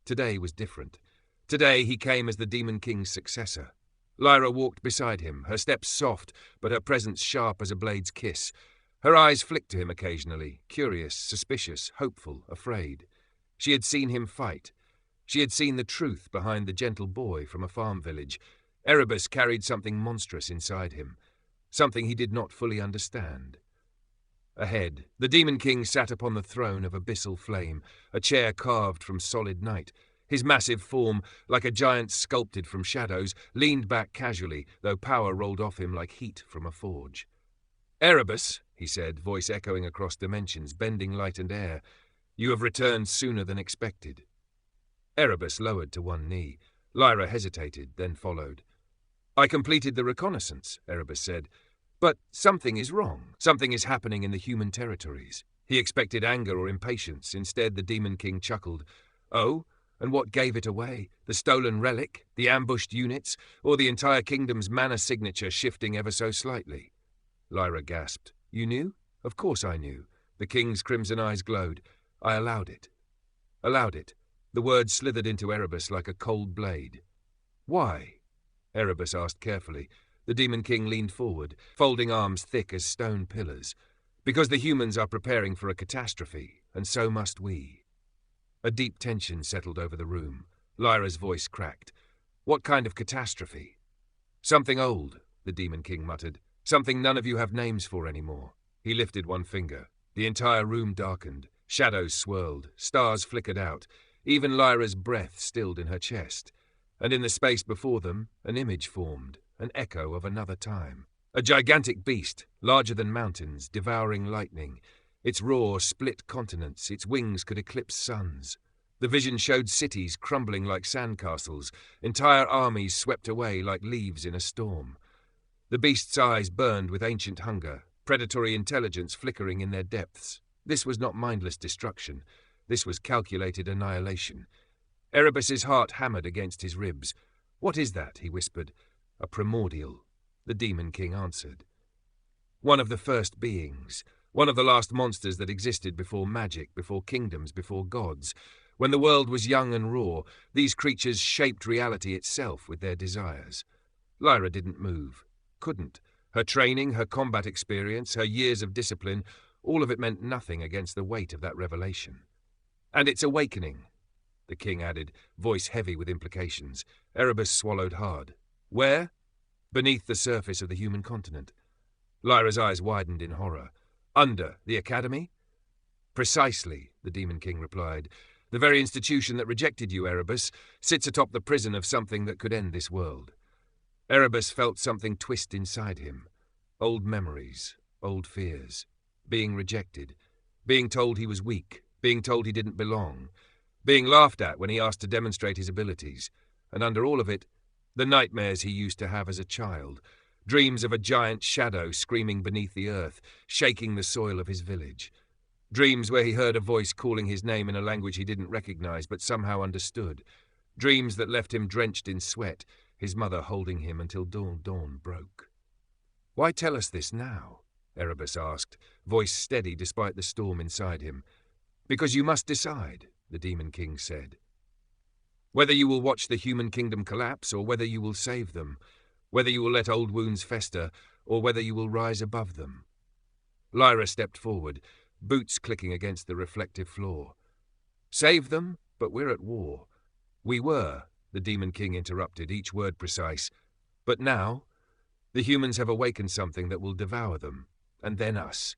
Today was different. Today he came as the Demon King's successor. Lyra walked beside him, her steps soft, but her presence sharp as a blade's kiss. Her eyes flicked to him occasionally, curious, suspicious, hopeful, afraid. She had seen him fight. She had seen the truth behind the gentle boy from a farm village. Erebus carried something monstrous inside him, something he did not fully understand. Ahead, the Demon King sat upon the throne of abyssal flame, a chair carved from solid night. His massive form, like a giant sculpted from shadows, leaned back casually, though power rolled off him like heat from a forge. "Erebus," he said, voice echoing across dimensions, bending light and air, "you have returned sooner than expected." Erebus lowered to one knee. Lyra hesitated, then followed. "I completed the reconnaissance," Erebus said. "But something is wrong. Something is happening in the human territories." He expected anger or impatience. Instead, the Demon King chuckled. "Oh? And what gave it away? The stolen relic? The ambushed units? Or the entire kingdom's mana signature shifting ever so slightly?" Lyra gasped. "You knew?" "Of course I knew." The king's crimson eyes glowed. "I allowed it." "Allowed it." The words slithered into Erebus like a cold blade. "Why?" Erebus asked carefully. The Demon King leaned forward, folding arms thick as stone pillars. "Because the humans are preparing for a catastrophe, and so must we." A deep tension settled over the room. Lyra's voice cracked. "What kind of catastrophe?" "Something old," the Demon King muttered. "Something none of you have names for anymore." He lifted one finger. The entire room darkened. Shadows swirled. Stars flickered out. Even Lyra's breath stilled in her chest. And in the space before them, an image formed, an echo of another time. A gigantic beast, larger than mountains, devouring lightning. Its roar split continents, its wings could eclipse suns. The vision showed cities crumbling like sandcastles, entire armies swept away like leaves in a storm. The beast's eyes burned with ancient hunger, predatory intelligence flickering in their depths. This was not mindless destruction. This was calculated annihilation. Erebus's heart hammered against his ribs. "What is that?" he whispered. "A primordial," the Demon King answered. "One of the first beings. One of the last monsters that existed before magic, before kingdoms, before gods. When the world was young and raw, these creatures shaped reality itself with their desires." Lyra didn't move. Couldn't. Her training, her combat experience, her years of discipline, all of it meant nothing against the weight of that revelation. "And it's awakening," the king added, voice heavy with implications. Erebus swallowed hard. "Where?" "Beneath the surface of the human continent." Lyra's eyes widened in horror. "Under the academy?" "Precisely," the Demon King replied. "The very institution that rejected you, Erebus, sits atop the prison of something that could end this world." Erebus felt something twist inside him. Old memories, old fears. Being rejected. Being told he was weak. Being told he didn't belong. being laughed at when he asked to demonstrate his abilities, and under all of it, the nightmares he used to have as a child, dreams of a giant shadow screaming beneath the earth, shaking the soil of his village. Dreams where he heard a voice calling his name in a language he didn't recognize but somehow understood. Dreams that left him drenched in sweat, his mother holding him until dawn broke. "Why tell us this now?" Erebus asked, voice steady despite the storm inside him. "Because you must decide," the Demon King said. "Whether you will watch the human kingdom collapse or whether you will save them, whether you will let old wounds fester or whether you will rise above them." Lyra stepped forward, boots clicking against the reflective floor. "Save them? But we're at war." "We were," the Demon King interrupted, each word precise. "But now, the humans have awakened something that will devour them, and then us.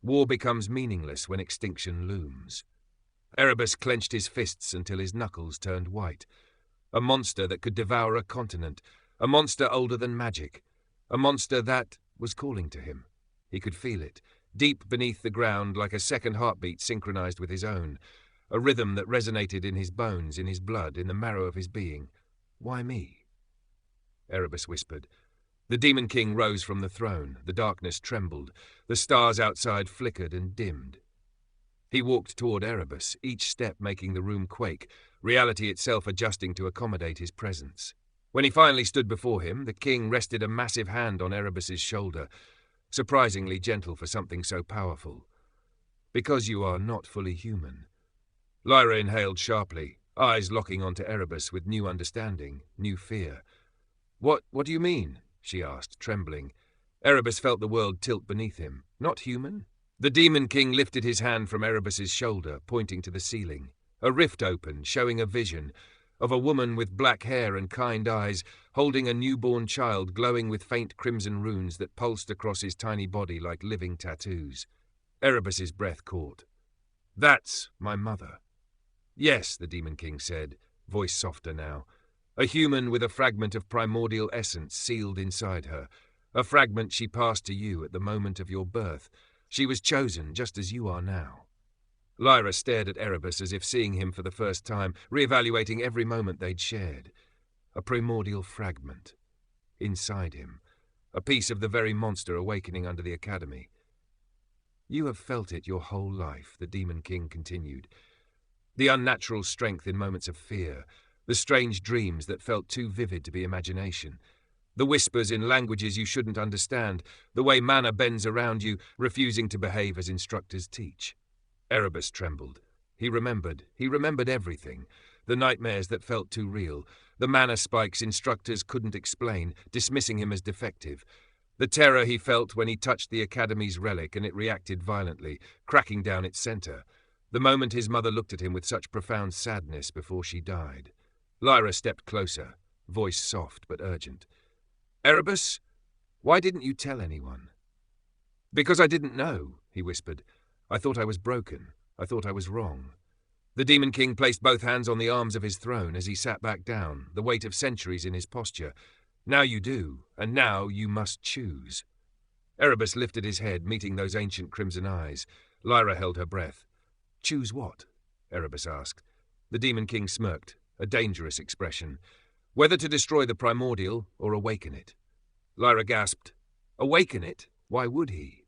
War becomes meaningless when extinction looms." Erebus clenched his fists until his knuckles turned white. A monster that could devour a continent, a monster older than magic, a monster that was calling to him. He could feel it, deep beneath the ground like a second heartbeat synchronized with his own, a rhythm that resonated in his bones, in his blood, in the marrow of his being. "Why me?" Erebus whispered. The Demon King rose from the throne, the darkness trembled, the stars outside flickered and dimmed. He walked toward Erebus, each step making the room quake, reality itself adjusting to accommodate his presence. When he finally stood before him, the king rested a massive hand on Erebus's shoulder, surprisingly gentle for something so powerful. "Because you are not fully human." Lyra inhaled sharply, eyes locking onto Erebus with new understanding, new fear. What do you mean?" she asked, trembling. Erebus felt the world tilt beneath him. "Not human?" The Demon King lifted his hand from Erebus's shoulder, pointing to the ceiling. A rift opened, showing a vision of a woman with black hair and kind eyes, holding a newborn child glowing with faint crimson runes that pulsed across his tiny body like living tattoos. Erebus's breath caught. "That's my mother." "Yes," the Demon King said, voice softer now. "A human with a fragment of primordial essence sealed inside her, a fragment she passed to you at the moment of your birth. She was chosen just as you are now." Lyra stared at Erebus as if seeing him for the first time, reevaluating every moment they'd shared. A primordial fragment. Inside him. A piece of the very monster awakening under the academy. "You have felt it your whole life," the Demon King continued. "The unnatural strength in moments of fear, the strange dreams that felt too vivid to be imagination, the whispers in languages you shouldn't understand, the way mana bends around you, refusing to behave as instructors teach." Erebus trembled. He remembered everything. The nightmares that felt too real, the mana spikes instructors couldn't explain, dismissing him as defective, the terror he felt when he touched the Academy's relic and it reacted violently, cracking down its center, the moment his mother looked at him with such profound sadness before she died. Lyra stepped closer, voice soft but urgent. "Erebus, why didn't you tell anyone?" "Because I didn't know," he whispered. "I thought I was broken. I thought I was wrong." The Demon King placed both hands on the arms of his throne as he sat back down, the weight of centuries in his posture. "Now you do, and now you must choose." Erebus lifted his head, meeting those ancient crimson eyes. Lyra held her breath. "Choose what?" Erebus asked. The Demon King smirked, a dangerous expression. "Whether to destroy the primordial or awaken it." Lyra gasped. "Awaken it? Why would he?"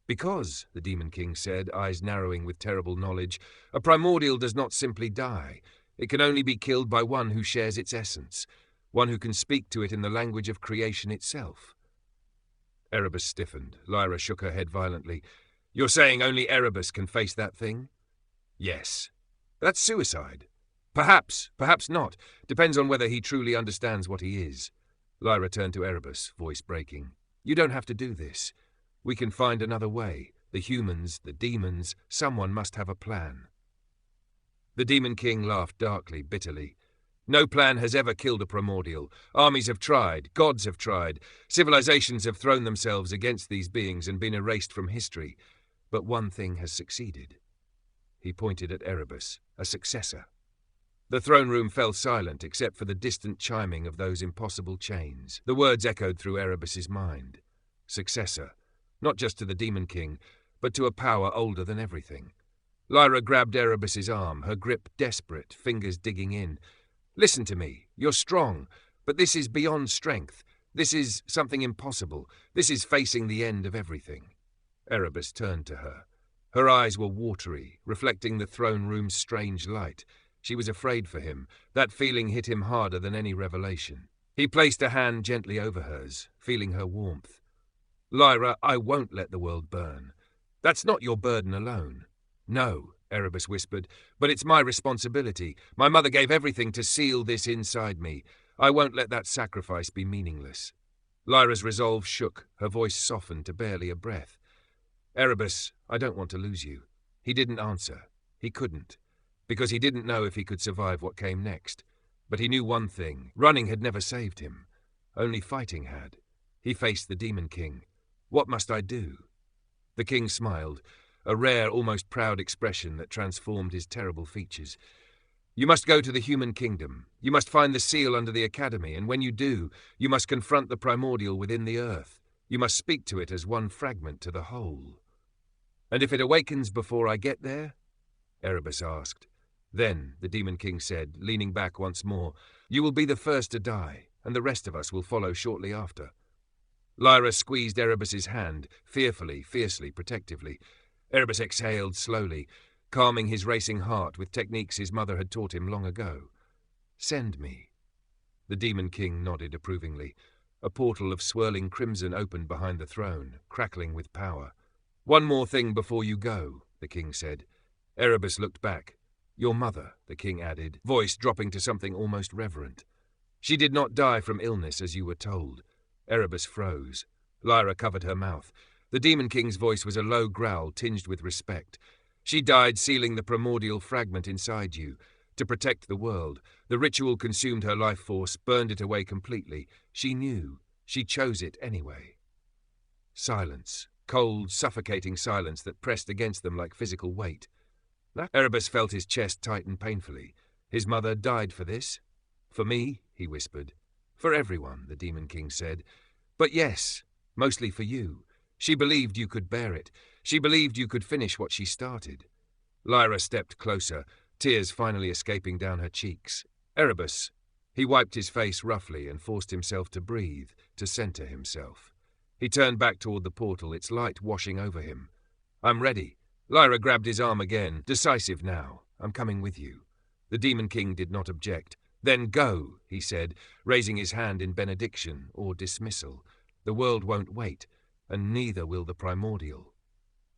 "Because," the Demon King said, eyes narrowing with terrible knowledge, "a primordial does not simply die. It can only be killed by one who shares its essence, one who can speak to it in the language of creation itself." Erebus stiffened. Lyra shook her head violently. "You're saying only Erebus can face that thing?" "Yes." "That's suicide." "Perhaps, perhaps not. Depends on whether he truly understands what he is." Lyra turned to Erebus, voice breaking. "You don't have to do this. We can find another way. The humans, the demons, someone must have a plan." The Demon King laughed darkly, bitterly. "No plan has ever killed a primordial. Armies have tried, gods have tried, civilizations have thrown themselves against these beings and been erased from history. But one thing has succeeded." He pointed at Erebus, a successor. The throne room fell silent except for the distant chiming of those impossible chains. The words echoed through Erebus's mind. Successor, not just to the Demon King, but to a power older than everything. Lyra grabbed Erebus's arm, her grip desperate, fingers digging in. "Listen to me. You're strong, but this is beyond strength. This is something impossible. This is facing the end of everything." Erebus turned to her. Her eyes were watery, reflecting the throne room's strange light. She was afraid for him. That feeling hit him harder than any revelation. He placed a hand gently over hers, feeling her warmth. "Lyra, I won't let the world burn. That's not your burden alone." "No," Erebus whispered, "but it's my responsibility. My mother gave everything to seal this inside me. I won't let that sacrifice be meaningless." Lyra's resolve shook, her voice softened to barely a breath. "Erebus, I don't want to lose you." He didn't answer. He couldn't, because he didn't know if he could survive what came next. But he knew one thing. Running had never saved him. Only fighting had. He faced the Demon King. "What must I do?" The king smiled, a rare, almost proud expression that transformed his terrible features. "You must go to the human kingdom. You must find the seal under the academy, and when you do, you must confront the primordial within the earth. You must speak to it as one fragment to the whole." "And if it awakens before I get there?" Erebus asked. "Then," the Demon King said, leaning back once more, "you will be the first to die, and the rest of us will follow shortly after." Lyra squeezed Erebus's hand, fearfully, fiercely, protectively. Erebus exhaled slowly, calming his racing heart with techniques his mother had taught him long ago. "Send me." The Demon King nodded approvingly. A portal of swirling crimson opened behind the throne, crackling with power. "One more thing before you go," the king said. Erebus looked back. "Your mother," the king added, voice dropping to something almost reverent. "She did not die from illness as you were told." Erebus froze. Lyra covered her mouth. The Demon King's voice was a low growl tinged with respect. "She died sealing the primordial fragment inside you. To protect the world. The ritual consumed her life force, burned it away completely. She knew. She chose it anyway." Silence. Cold, suffocating silence that pressed against them like physical weight. Erebus felt his chest tighten painfully. His mother died for this? "For me," he whispered. "For everyone," the Demon King said. "But yes, mostly for you. She believed you could bear it. She believed you could finish what she started." Lyra stepped closer, tears finally escaping down her cheeks. "Erebus." He wiped his face roughly and forced himself to breathe, to center himself. He turned back toward the portal, its light washing over him. "I'm ready." Lyra grabbed his arm again, decisive now. "I'm coming with you." The Demon King did not object. "Then go," he said, raising his hand in benediction or dismissal. "The world won't wait, and neither will the primordial."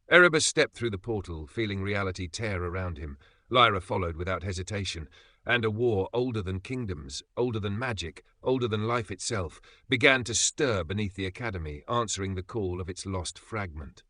Erebus stepped through the portal, feeling reality tear around him. Lyra followed without hesitation, and a war older than kingdoms, older than magic, older than life itself, began to stir beneath the academy, answering the call of its lost fragment.